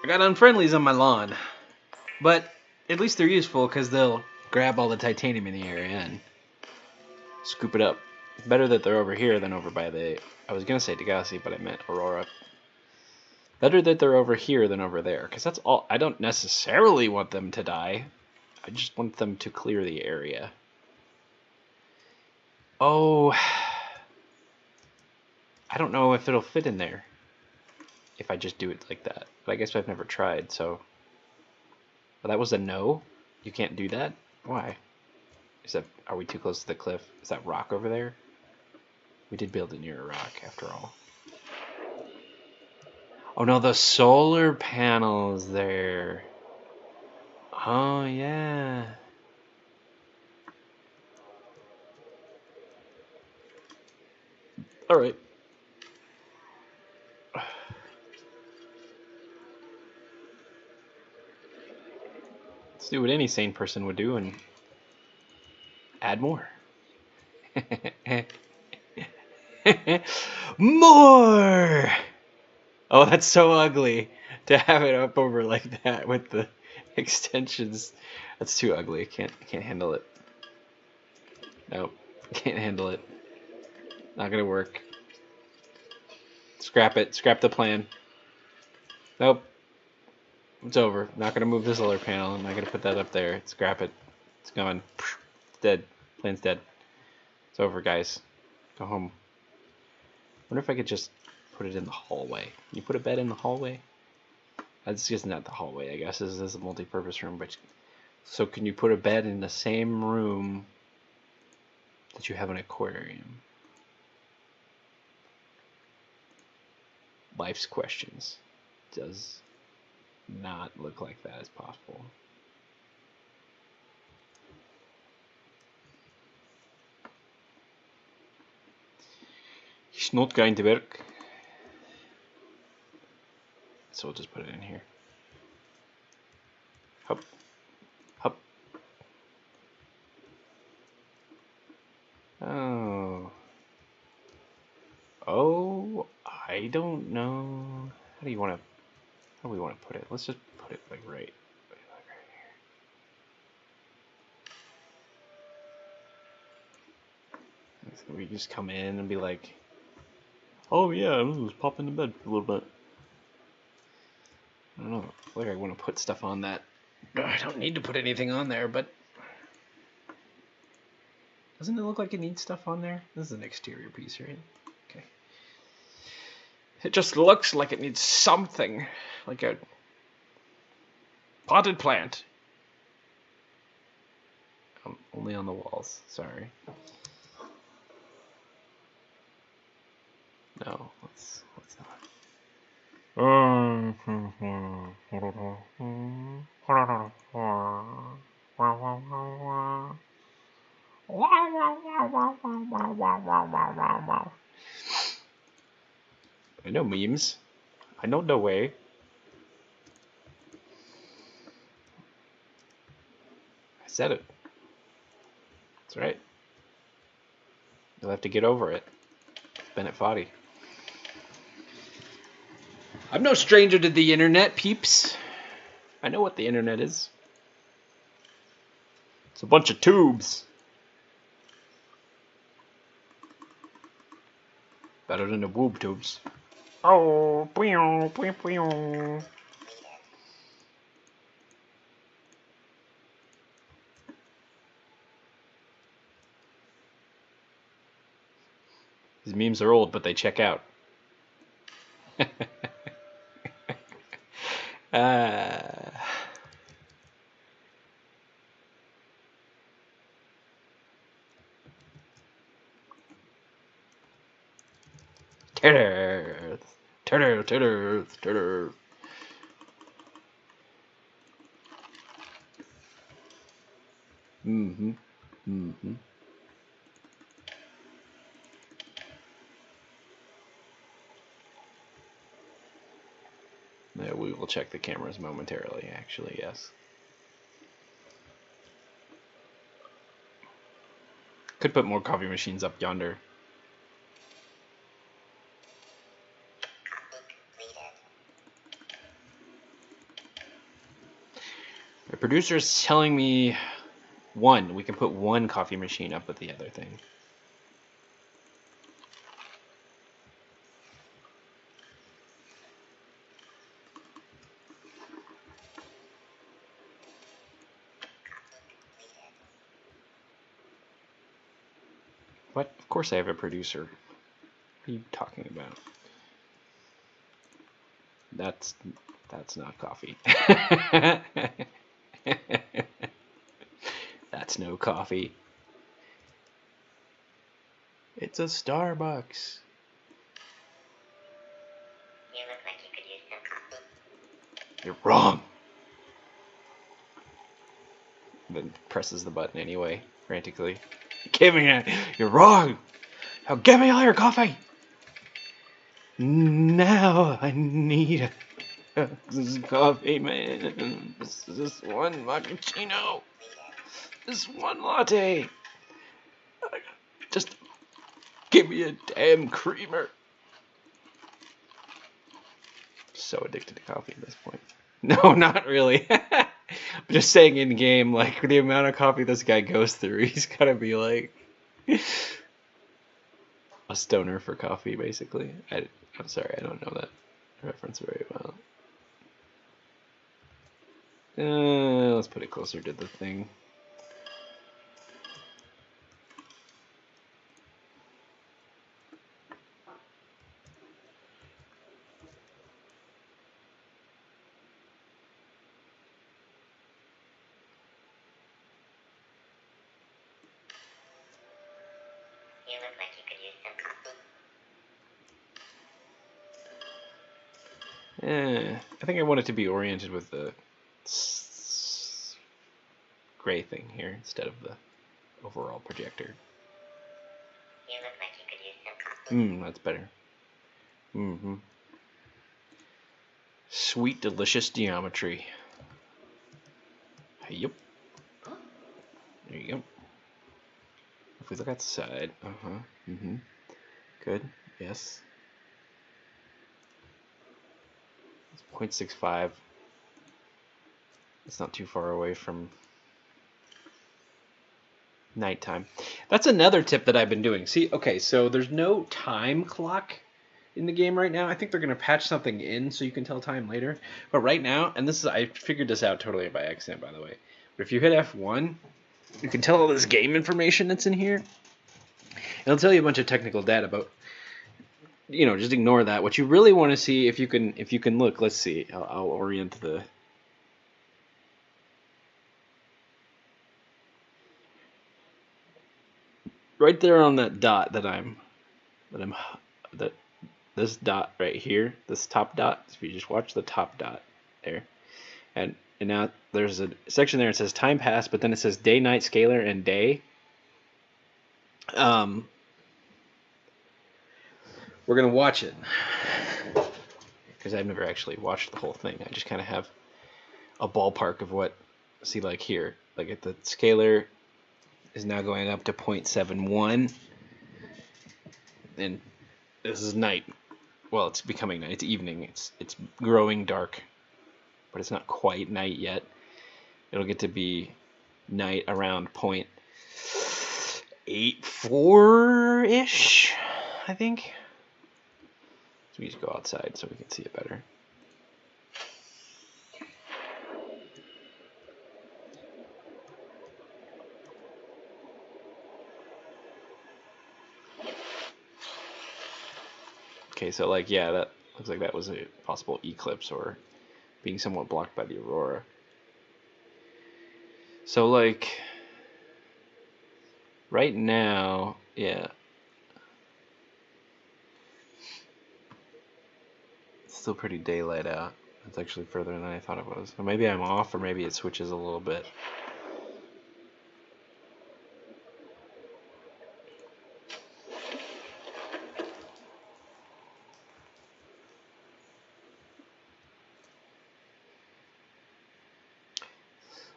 I got unfriendlies on my lawn, but at least they're useful because they'll grab all the titanium in the area and scoop it up. Better that they're over here than over by the... I was going to say Degassi, but I meant Aurora. Better that they're over here than over there, because that's all. I don't necessarily want them to die. I just want them to clear the area. Oh, I don't know if it'll fit in there if I just do it like that. But I guess I've never tried, so. But that was a no? You can't do that? Why? Are we too close to the cliff? Is that rock over there? We did build it near a rock, after all. Oh no, the solar panels there. Oh yeah. All right. Let's do what any sane person would do and add more. More! Oh, that's so ugly to have it up over like that with the extensions. That's too ugly. Can't handle it. Nope. Can't handle it. Not gonna work. Scrap it. Scrap the plan. Nope. It's over. Not gonna move the solar panel. I'm not gonna put that up there. Scrap it. It's gone. It's dead. Plan's dead. It's over, guys. Go home. Wonder if I could just put it in the hallway. Can you put a bed in the hallway? That's just not the hallway, I guess. This is a multi-purpose room. But so can you put a bed in the same room that you have an aquarium? Life's questions. Does not look like that is possible. It's not going to work. So we'll just put it in here. Hop. Hop. Oh. Oh, I don't know. How do we want to put it? Let's just put it like right here. We just come in and be like, oh yeah, I'll just pop into bed for a little bit. I don't know. I feel like I want to put stuff on that. I don't need to put anything on there, but doesn't it look like it needs stuff on there? This is an exterior piece, right? Okay. It just looks like it needs something, like a potted plant. Only on the walls. Sorry. No, let's not. I know memes. I know the way. I said it. That's right. You'll have to get over it. Bennett Foddy. I'm no stranger to the internet, peeps. I know what the internet is. It's a bunch of tubes. Better than the boob tubes. Oh, pew, pew, pew. These memes are old, but they check out. Titter, titter, titter, titter. Mm-hmm. Mm-hmm. Yeah, we will check the cameras momentarily, actually, yes. Could put more coffee machines up yonder. The producer is telling me one. We can put one coffee machine up with the other thing. What? Of course I have a producer. What are you talking about? That's not coffee. That's no coffee. It's a Starbucks. You look like you could use some coffee. You're wrong. Then presses the button anyway, frantically. Give me that. You're wrong. Now give me all your coffee. Now I need this coffee, man. This one macchiato. This one latte. Just give me a damn creamer. So addicted to coffee at this point. No, not really. I'm just saying in game, like the amount of coffee this guy goes through, he's gotta be like a stoner for coffee, basically. I'm sorry, I don't know that reference very well. Let's put it closer to the thing. You look like you could use some coffee. I think I want it to be oriented with the gray thing here instead of the overall projector. You look like you could use some coffee. That's better. Sweet, delicious geometry. Yep. There you go. If we look outside, good. Yes. It's 0.65. It's not too far away from nighttime. That's another tip that I've been doing. See, okay, so there's no time clock in the game right now. I think they're going to patch something in so you can tell time later. But right now, and this is, I figured this out totally by accident, by the way. But if you hit F1, you can tell all this game information that's in here. It'll tell you a bunch of technical data, but just ignore that. What you really want to see, if you can look, let's see. I'll orient the. Right there on that dot this dot right here, this top dot. If you just watch the top dot there, and now there's a section there. It says time passed, but then it says day, night, scalar, and day. We're gonna watch it because I've never actually watched the whole thing. I just kind of have a ballpark of what. See, like here, like at the scalar is now going up to 0.71, and this is night. Well, it's becoming night. It's evening. It's growing dark, but it's not quite night yet. It'll get to be night around 0.84-ish, I think. So we just go outside so we can see it better. Okay, so like, yeah, that looks like that was a possible eclipse or being somewhat blocked by the aurora. So like, right now, yeah. It's still pretty daylight out. It's actually further than I thought it was. Or maybe I'm off, or maybe it switches a little bit.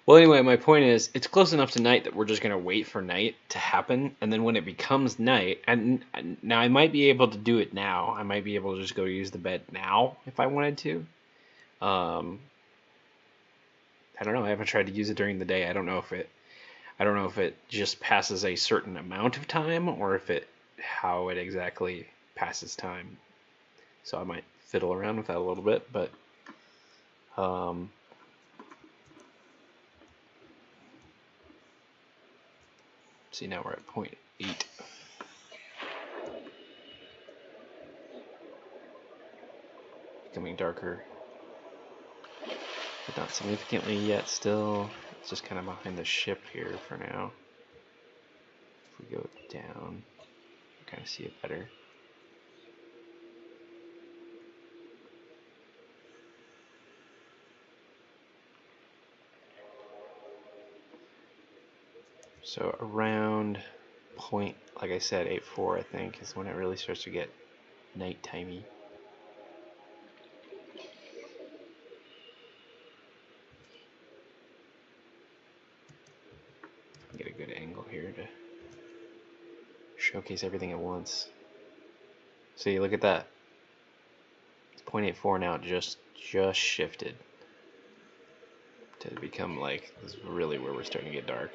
Well, anyway, my point is, it's close enough to night that we're just going to wait for night to happen, and then when it becomes night, and now I might be able to do it now. I might be able to just go use the bed now if I wanted to. I don't know. I haven't tried to use it during the day. I don't know if it just passes a certain amount of time, or how it exactly passes time. So I might fiddle around with that a little bit, but see, now we're at 0.8. becoming darker. But not significantly yet still. It's just kind of behind the ship here for now. If we go down, you kind of see it better. So around point, like I said, 8.4 I think is when it really starts to get nighttime-y. Get a good angle here to showcase everything at once. See, look at that. It's 0.84 now. It just shifted to become like, this is really where we're starting to get dark.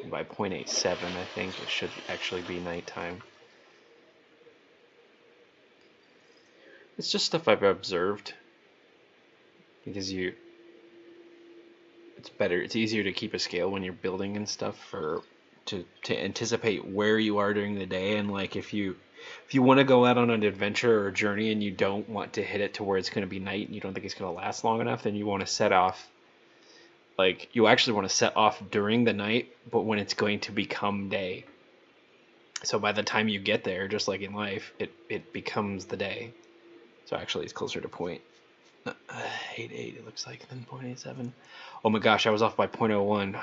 And by 0.87, I think it should actually be nighttime. It's just stuff I've observed because it's easier to keep a scale when you're building and stuff to anticipate where you are during the day, and like if you want to go out on an adventure or a journey and you don't want to hit it to where it's going to be night and you don't think it's going to last long enough, then you want to set off, like you actually want to set off during the night, but when it's going to become day. So by the time you get there, just like in life, it becomes the day. So actually it's closer to 0.88 it looks like than 0.87. Oh my gosh, I was off by 0.01.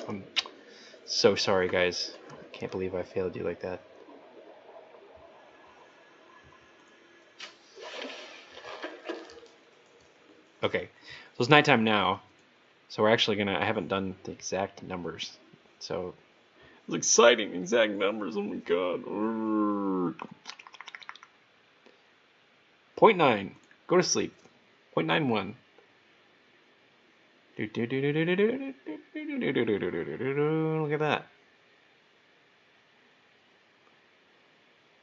I'm so sorry, guys. Can't believe I failed you like that. Okay, so it's nighttime now. So we're actually gonna, I haven't done the exact numbers. So it's exciting, exact numbers, oh my god. 0.9, go to sleep. 0.91. Look at that.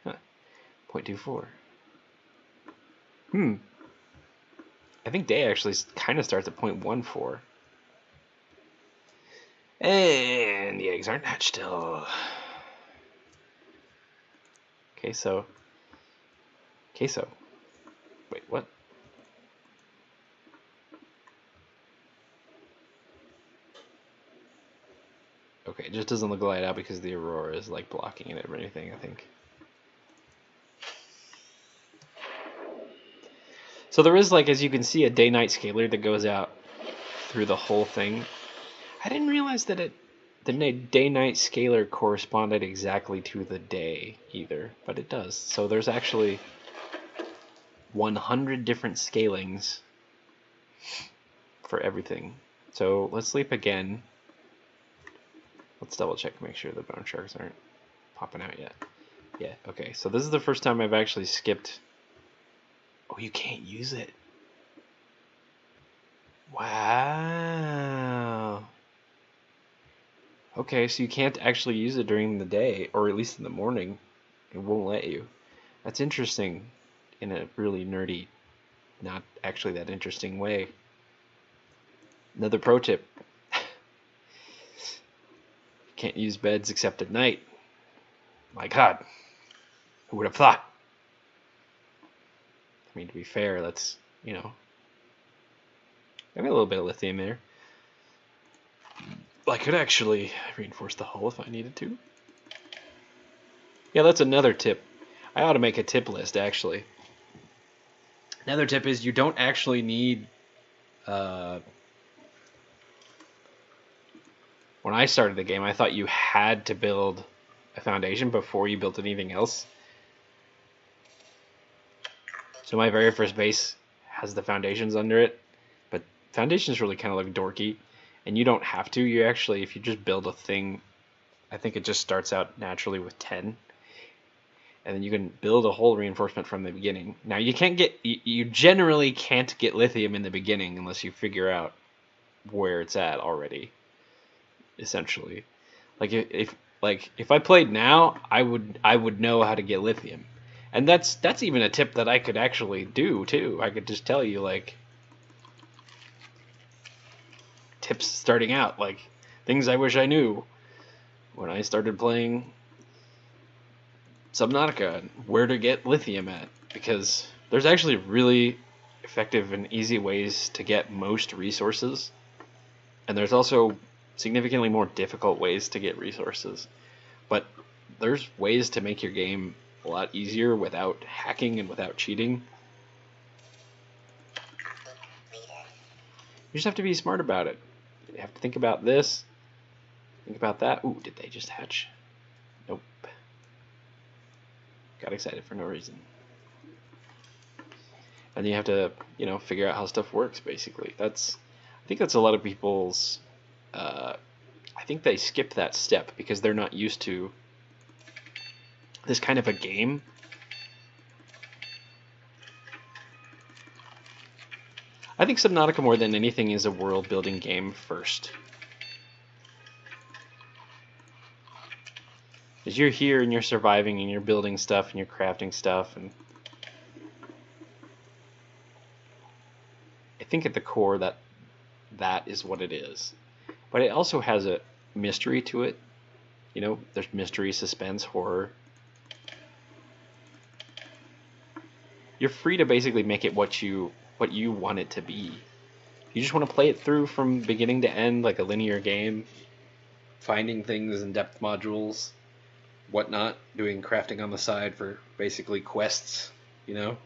Huh. 0.24. I think day actually kind of starts at 0.14. And the eggs aren't hatched still. Queso. Wait, what? Okay, it just doesn't look light out because the aurora is like blocking it or anything, I think. So there is, like, as you can see, a day-night scalar that goes out through the whole thing. I didn't realize that the day-night scalar corresponded exactly to the day either, but it does. So there's actually 100 different scalings for everything. So let's sleep again. Let's double check to make sure the bone sharks aren't popping out yet. Yeah, okay. So this is the first time I've actually skipped. Oh, you can't use it. Wow. Okay, so you can't actually use it during the day, or at least in the morning. It won't let you. That's interesting in a really nerdy, not actually that interesting way. Another pro tip. Can't use beds except at night. My God, who would have thought? I mean, to be fair, that's, you know, I got a little bit of lithium there. I could actually reinforce the hull if I needed to. Yeah, that's another tip. I ought to make a tip list, actually. Another tip is you don't actually need... when I started the game, I thought you had to build a foundation before you built anything else. So my very first base has the foundations under it, but foundations really kind of look dorky, and you don't have to. You actually, if you just build a thing, I think it just starts out naturally with 10, and then you can build a whole reinforcement from the beginning. Now you generally can't get lithium in the beginning unless you figure out where it's at already. Essentially, like if I played now, I would know how to get lithium. And that's even a tip that I could actually do too. I could just tell you, like, tips starting out, like things I wish I knew when I started playing Subnautica, and where to get lithium at, because there's actually really effective and easy ways to get most resources, and there's also significantly more difficult ways to get resources. But there's ways to make your game a lot easier without hacking and without cheating. You just have to be smart about it. You have to think about this, think about that. Ooh, did they just hatch? Nope. Got excited for no reason. And you have to, figure out how stuff works, basically. I think that's a lot of people's, I think they skip that step because they're not used to this kind of a game. I think Subnautica, more than anything, is a world-building game first. Because you're here and you're surviving and you're building stuff and you're crafting stuff, and I think at the core that is what it is. But it also has a mystery to it. There's mystery, suspense, horror. You're free to basically make it what you want it to be. You just want to play it through from beginning to end like a linear game, finding things in depth modules, whatnot, doing crafting on the side for basically quests, You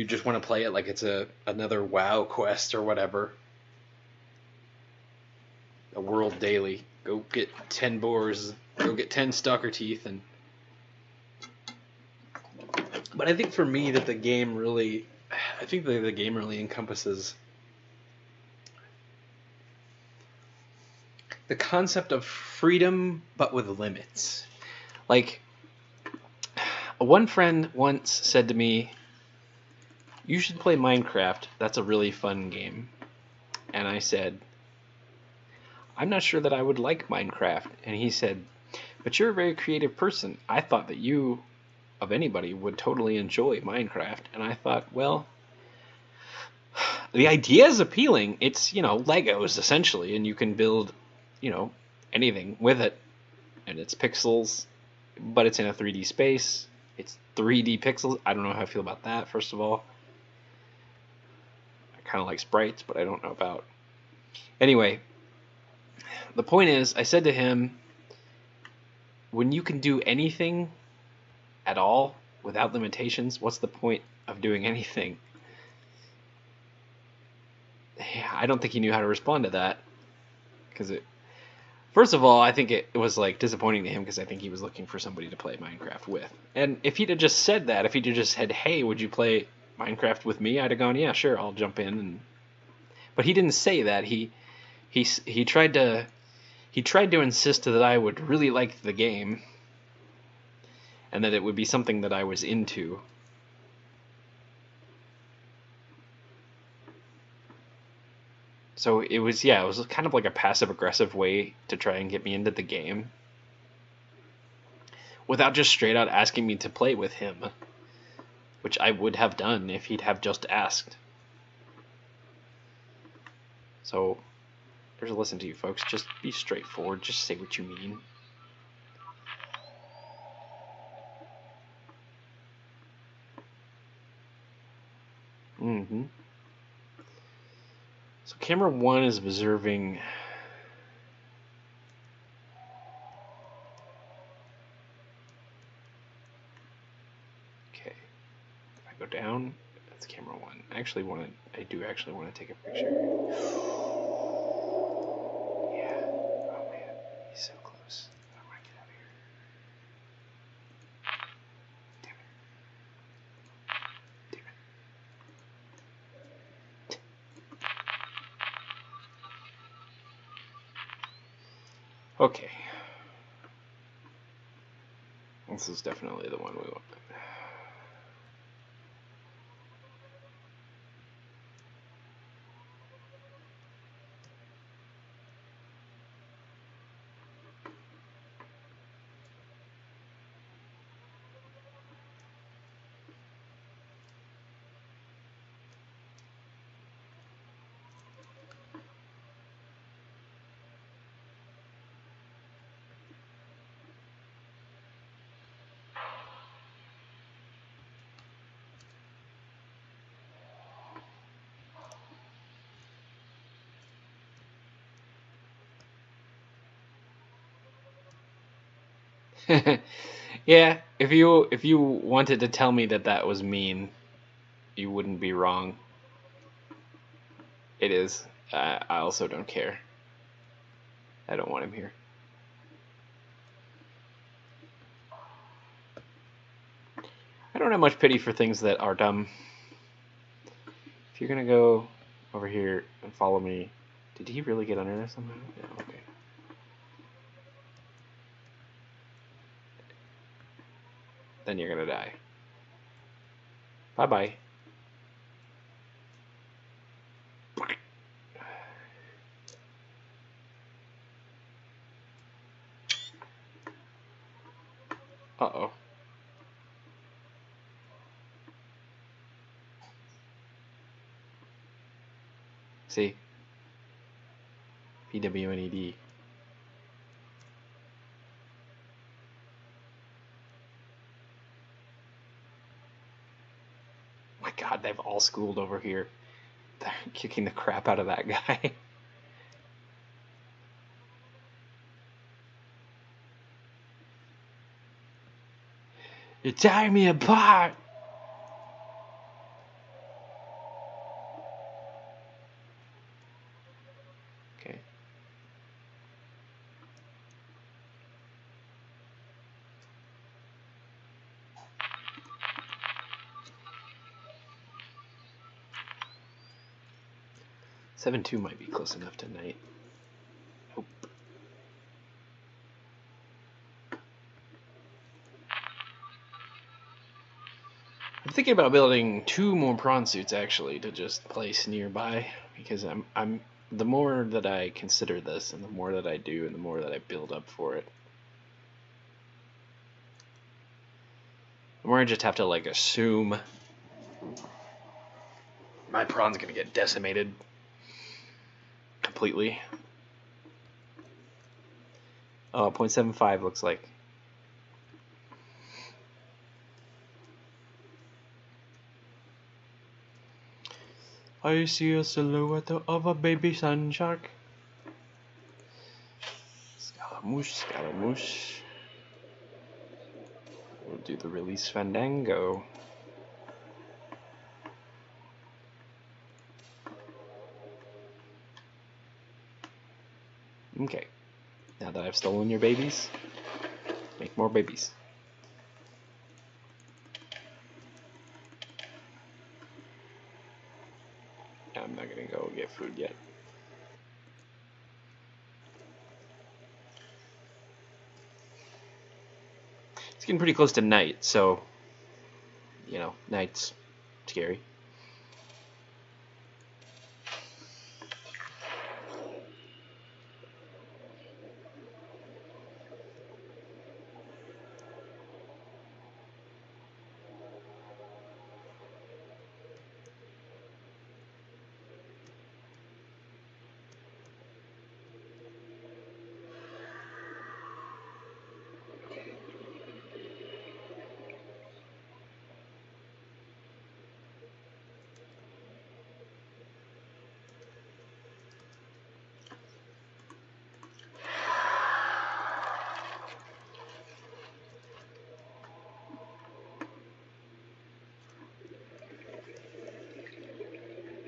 just want to play it like it's another WoW quest or whatever. A world daily. Go get 10 boars, go get 10 stalker teeth, But I think for me that the game really encompasses the concept of freedom, but with limits. Like, one friend once said to me, "You should play Minecraft. That's a really fun game." And I said, "I'm not sure that I would like Minecraft." And he said, "But you're a very creative person. I thought that you, of anybody, would totally enjoy Minecraft." And I thought, well, the idea is appealing. It's, Legos essentially, and you can build, anything with it. And it's pixels, but it's in a 3D space. It's 3D pixels. I don't know how I feel about that, first of all. I kind of like sprites, but I don't know about. Anyway, the point is, I said to him, when you can do anything at all without limitations, what's the point of doing anything? I don't think he knew how to respond to that, because first of all, I think it was like disappointing to him because I think he was looking for somebody to play Minecraft with. And if he'd have just said that, if he'd have just said, "Hey, would you play Minecraft with me?" I'd have gone, "Yeah, sure, I'll jump in." But he didn't say that. He tried to insist that I would really like the game and that it would be something that I was into. So it was kind of like a passive-aggressive way to try and get me into the game without just straight out asking me to play with him, which I would have done if he'd have just asked. So there's a lesson to you folks. Just be straightforward. Just say what you mean. So camera 1 is observing. Okay, if I go down, that's camera 1. I do actually want to take a picture. Yeah. Oh man, he's so close. I want to get out of here. Damn it. Okay. This is definitely the one we want. Yeah, if you wanted to tell me that that was mean, you wouldn't be wrong. It is. I also don't care. I don't want him here. I don't have much pity for things that are dumb. If you're gonna go over here and follow me, did he really get under there somehow? Yeah, okay. Then you're gonna die. Bye bye. Uh-oh. See? PWNED. My god, they've all schooled over here. They're kicking the crap out of that guy. You're tearing me apart! Okay. Seven two might be close enough tonight. Nope. I'm thinking about building 2 more prawn suits actually to just place nearby, because I'm the more that I consider this and the more that I do and the more that I build up for it, the more I just have to like assume my prawn's gonna get decimated completely. Oh, 0.75 looks like. I see a silhouette of a baby sun shark. Scaramouche, Scaramouche. We'll do the release fandango. Okay. Now that I've stolen your babies, make more babies. I'm not gonna go get food yet. It's getting pretty close to night, so, you know, night's scary.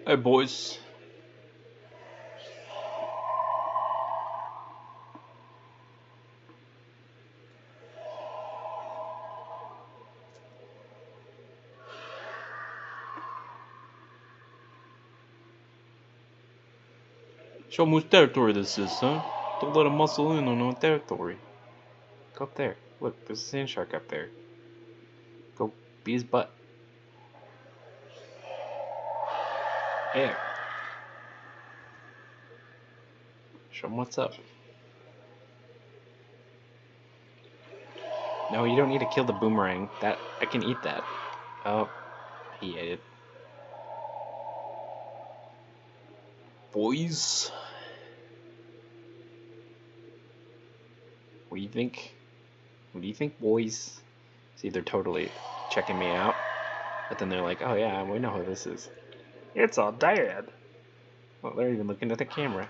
Hey, boys. Show them whose territory this is, huh? Don't let them muscle in on our territory. Go up there. Look, there's a sand shark up there. Go be his butt. There. Show him what's up. No, you don't need to kill the boomerang. That I can eat that. Oh, he ate it. Boys. What do you think? What do you think, boys? See, they're totally checking me out. But then they're like, oh yeah, we know who this is. It's our dad. Oh, they're even looking at the camera.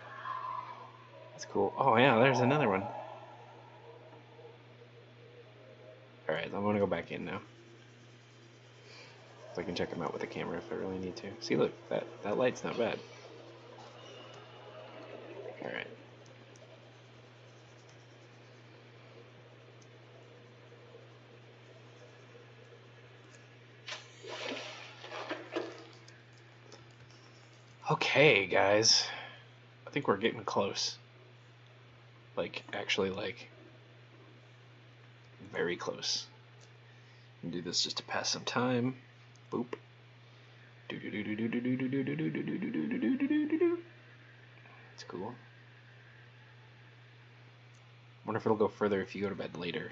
That's cool. Oh yeah, there's another one. Alright, I'm gonna go back in now. So I can check them out with the camera if I really need to. See, look, that light's not bad. Alright. Okay, guys. I think we're getting close. Like, actually, like, very close. And do this just to pass some time. Boop. That's cool. Wonder if it'll go further if you go to bed later.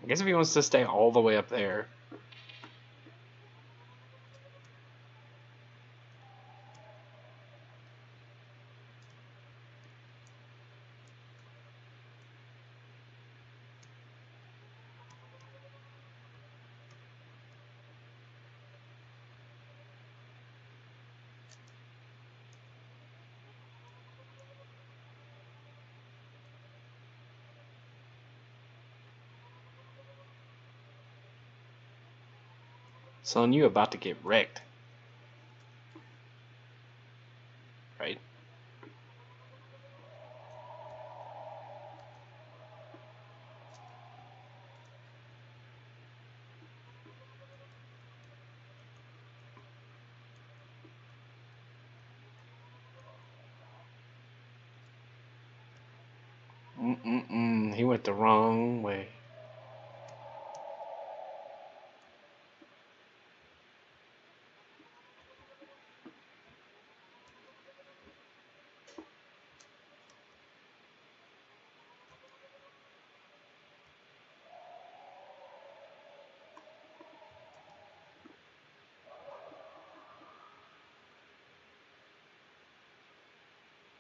I guess if he wants to stay all the way up there. Son, you about to get wrecked. Right? He went the wrong way.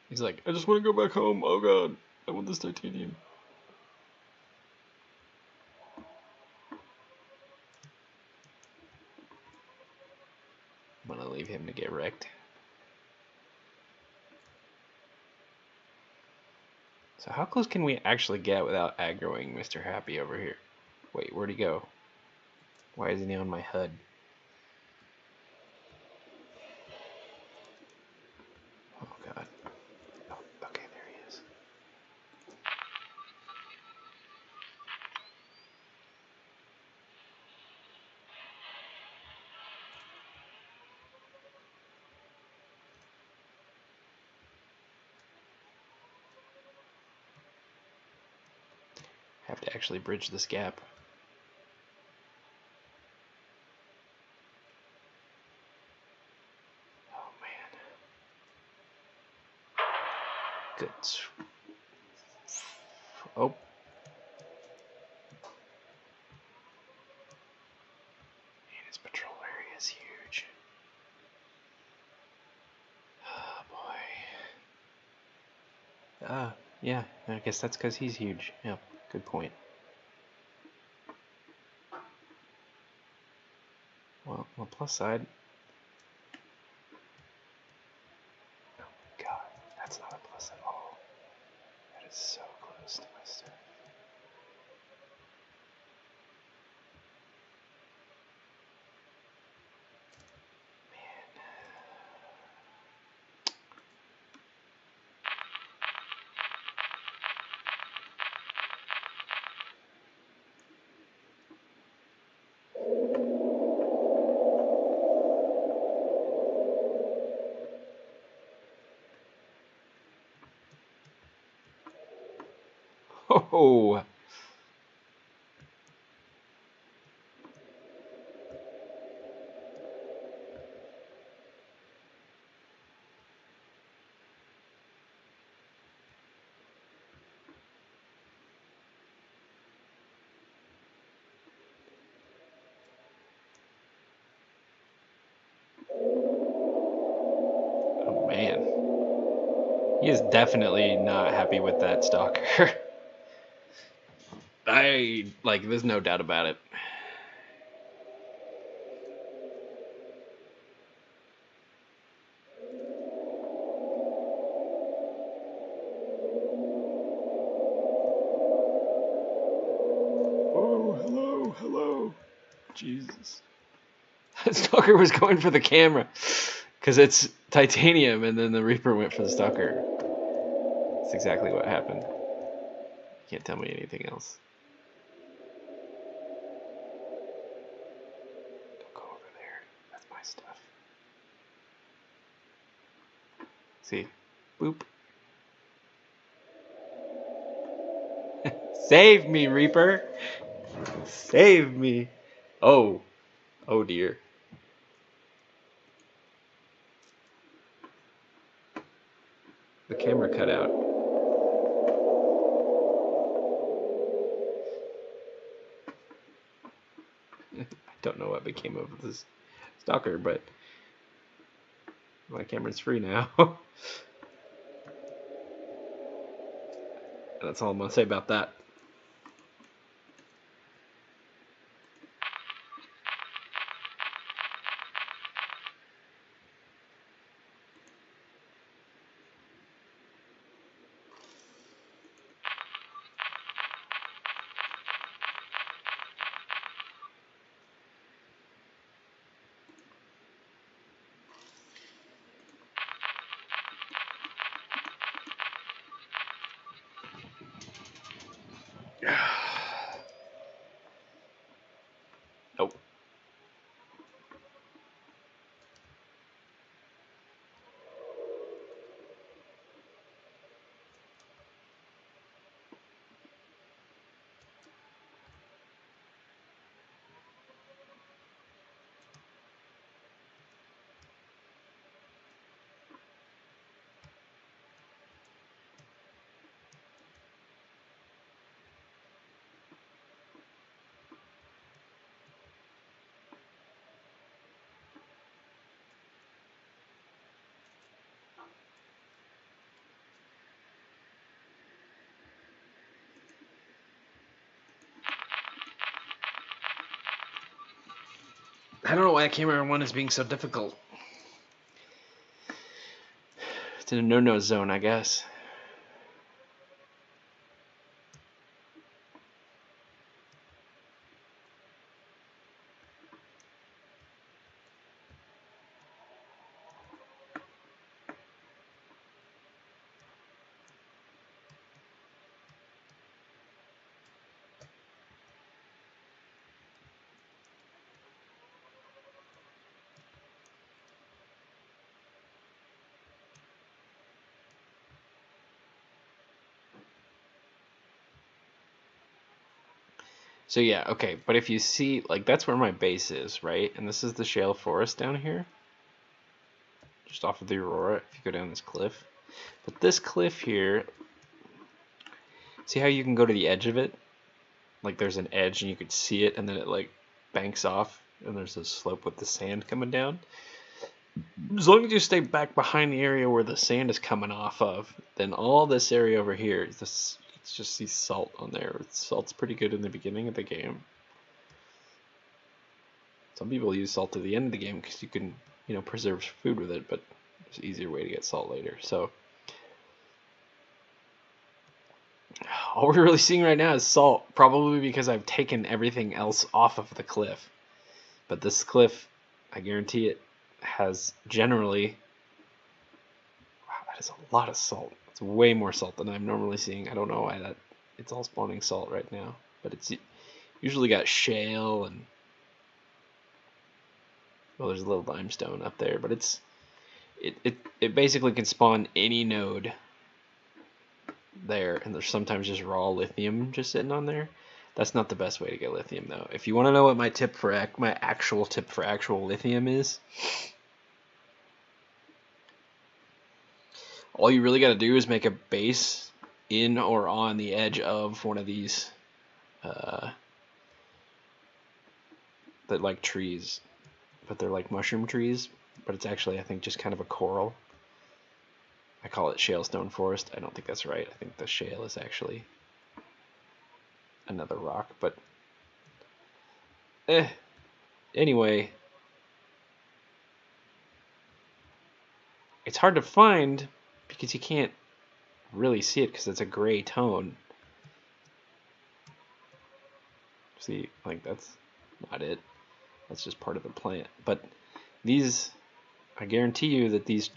He's like, I just want to go back home. Oh god, I want this titanium. I'm gonna leave him to get wrecked. So how close can we actually get without aggroing Mr. Happy over here? Wait, where'd he go? Why isn't he on my HUD? Oh god. Oh, okay, there he is. Have to actually bridge this gap. Oh man. Good. Oh. Man, his patrol area is huge. Oh boy. Yeah, I guess that's because he's huge. Yeah, good point. Well, on the plus side. Oh god, that's not a plus at all. That is so close to my stuff. Oh! He is definitely not happy with that stalker. There's no doubt about it. Oh, hello. Jesus. That stalker was going for the camera because it's titanium, and then the Reaper went for the stalker. That's exactly what happened. Can't tell me anything else. Don't go over there. That's my stuff. See? Boop. Save me, Reaper! Save me! Oh. Oh dear. The camera cut out. I don't know what became of this stalker, but my camera's free now. That's all I'm gonna say about that. Nope. I don't know why camera 1 is being so difficult. It's in a no-no zone, I guess. So yeah, okay, but if you see, like, that's where my base is, right? And this is the shale forest down here, just off of the Aurora, if you go down this cliff. But this cliff here, see how you can go to the edge of it? Like, there's an edge and you could see it, and then it, like, banks off, and there's a slope with the sand coming down. As long as you stay back behind the area where the sand is coming off of, then all this area over here, it's just see salt on there. Salt's pretty good in the beginning of the game. Some people use salt at the end of the game because you can, preserve food with it, but there's an easier way to get salt later. So all we're really seeing right now is salt, probably because I've taken everything else off of the cliff. But this cliff, I guarantee it, has generally, wow, that is a lot of salt. It's way more salt than I'm normally seeing. I don't know why it's all spawning salt right now, but it's usually got shale and, well, there's a little limestone up there, but it basically can spawn any node there, and there's sometimes just raw lithium just sitting on there. That's not the best way to get lithium, though. If you want to know what my actual tip for actual lithium is, all you really got to do is make a base in or on the edge of one of these that like trees, but they're like mushroom trees, but it's actually, I think, just kind of a coral. I call call it shalestone forest. I don't think that's right. I think the shale is actually another rock, but anyway, it's hard to find because you can't really see it because it's a gray tone. See, like that's not it. That's just part of the plant. But these, I guarantee you that these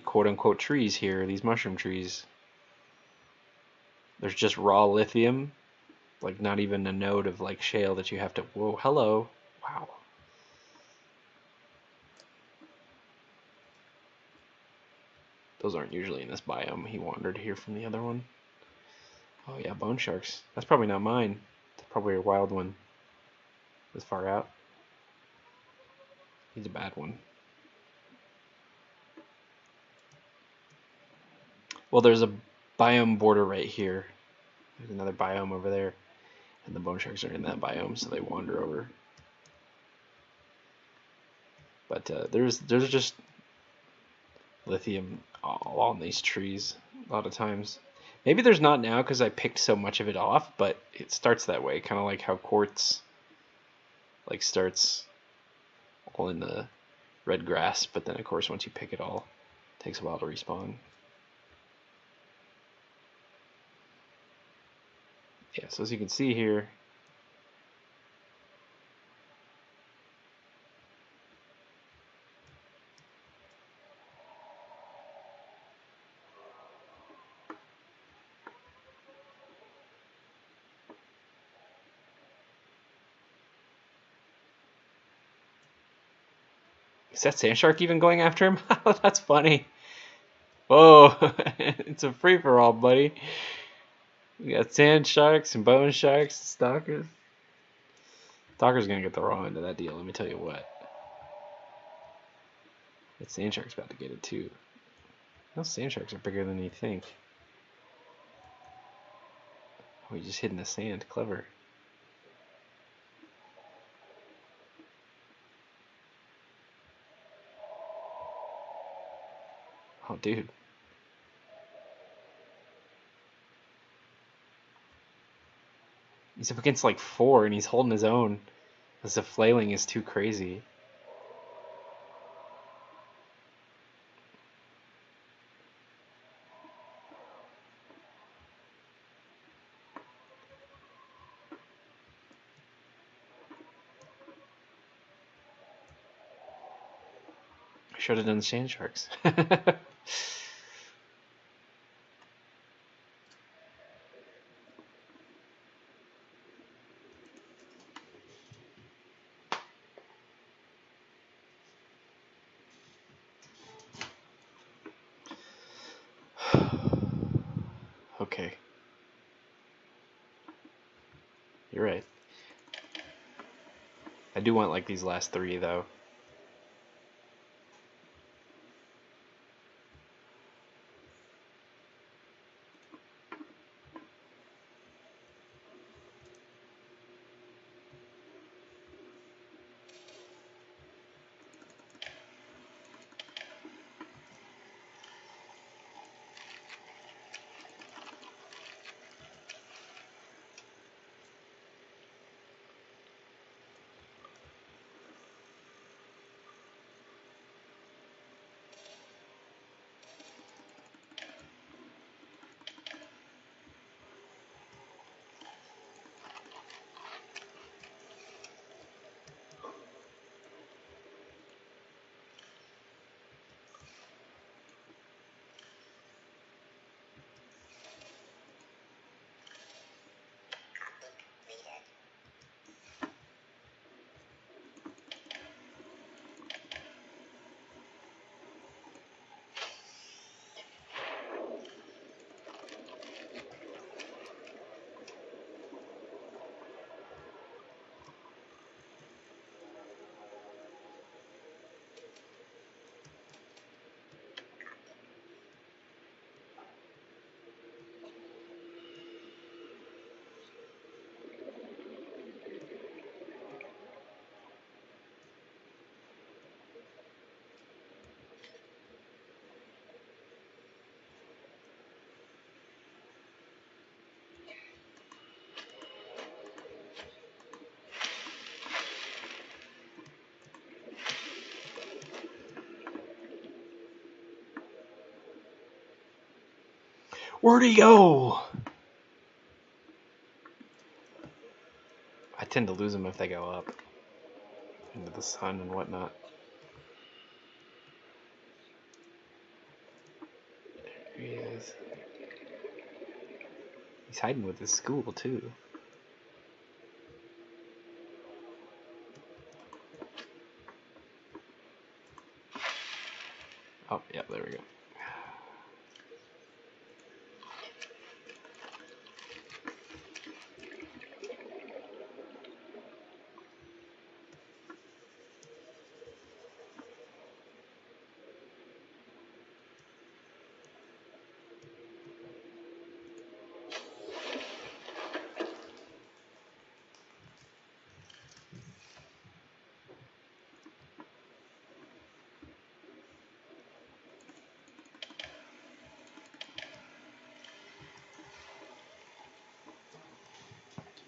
quote unquote trees here, these mushroom trees, there's just raw lithium, like not even a node of like shale that you have to, whoa, hello, wow. Those aren't usually in this biome. He wandered here from the other one. Oh yeah, bone sharks. That's probably not mine. It's probably a wild one. This far out. He's a bad one. Well, there's a biome border right here. There's another biome over there. And the bone sharks are in that biome, so they wander over. But there's just lithium all on these trees a lot of times. Maybe there's not now because I picked so much of it off, but it starts that way, kind of like how quartz like starts all in the red grass, but then of course once you pick it all, it takes a while to respawn. Yeah, so as you can see here, is that sand shark even going after him? That's funny. Whoa, it's a free-for-all, buddy. We got sand sharks and bone sharks, stalkers. Stalker's gonna get the raw end of that deal, let me tell you what. That sand shark's about to get it too. Those sand sharks are bigger than you think. Oh, he just hid in the sand. Clever. Oh, dude. He's up against like 4 and he's holding his own. Because the flailing is too crazy. I should have done the sand sharks. Okay. You're right. I do want like these last 3 though. Where'd he go? I tend to lose them if they go up into the sun and whatnot. There he is. He's hiding with his school too. Oh, yeah, there we go.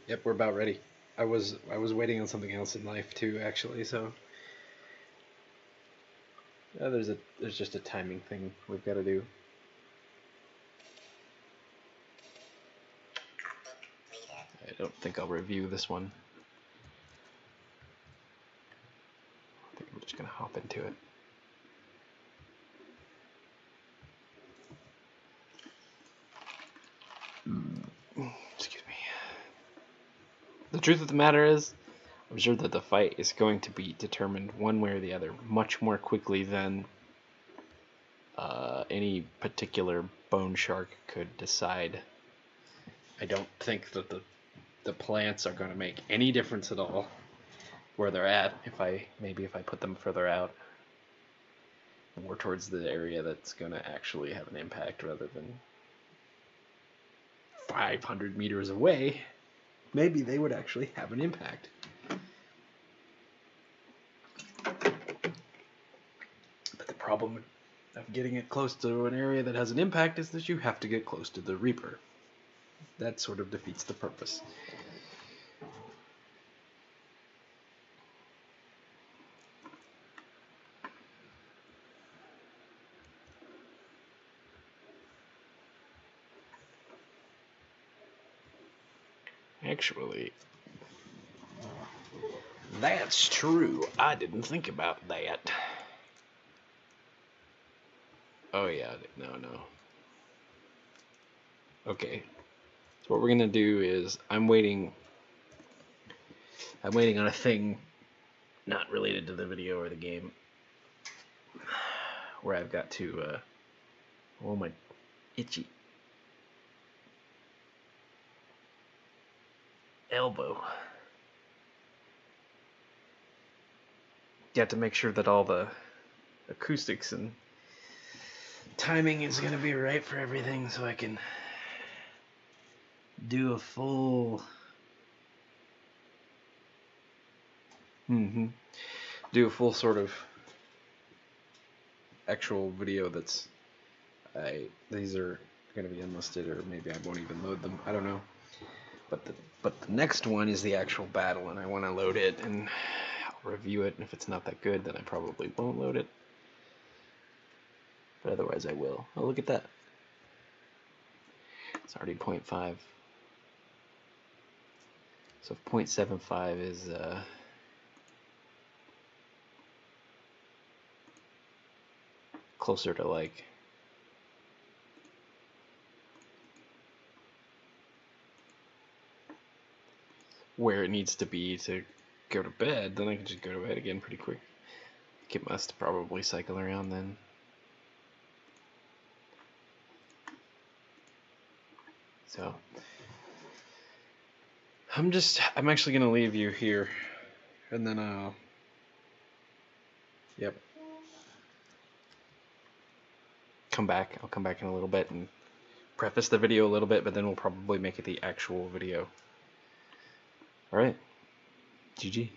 Yep, we're about ready. I was waiting on something else in life too, actually. So there's just a timing thing we've got to do. I don't think I'll review this one. I think I'm just gonna hop into it. Excuse me. The truth of the matter is, I'm sure that the fight is going to be determined one way or the other much more quickly than any particular bone shark could decide. I don't think that the plants are going to make any difference at all where they're at. If I put them further out, more towards the area that's going to actually have an impact rather than 500 meters away, maybe they would actually have an impact. But the problem of getting it close to an area that has an impact is that you have to get close to the Reaper. That sort of defeats the purpose. Actually, that's true. I didn't think about that. Oh yeah, no. Okay, so what we're gonna do is I'm waiting on a thing not related to the video or the game where I've got to oh my itchy elbow. You have to make sure that all the acoustics and timing is going to be right for everything so I can do a full sort of actual video that's these are going to be unlisted, or maybe I won't even load them. I don't know. But the next one is the actual battle, and I want to load it and I'll review it. And if it's not that good, then I probably won't load it. But otherwise I will. Oh, look at that. It's already 0.5. So if 0.75 is closer to like where it needs to be to go to bed, then I can just go to bed again pretty quick. It must probably cycle around then. So I'm actually gonna leave you here, and then I'll come back. I'll come back in a little bit and preface the video a little bit, but then we'll probably make it the actual video. Alright, GG.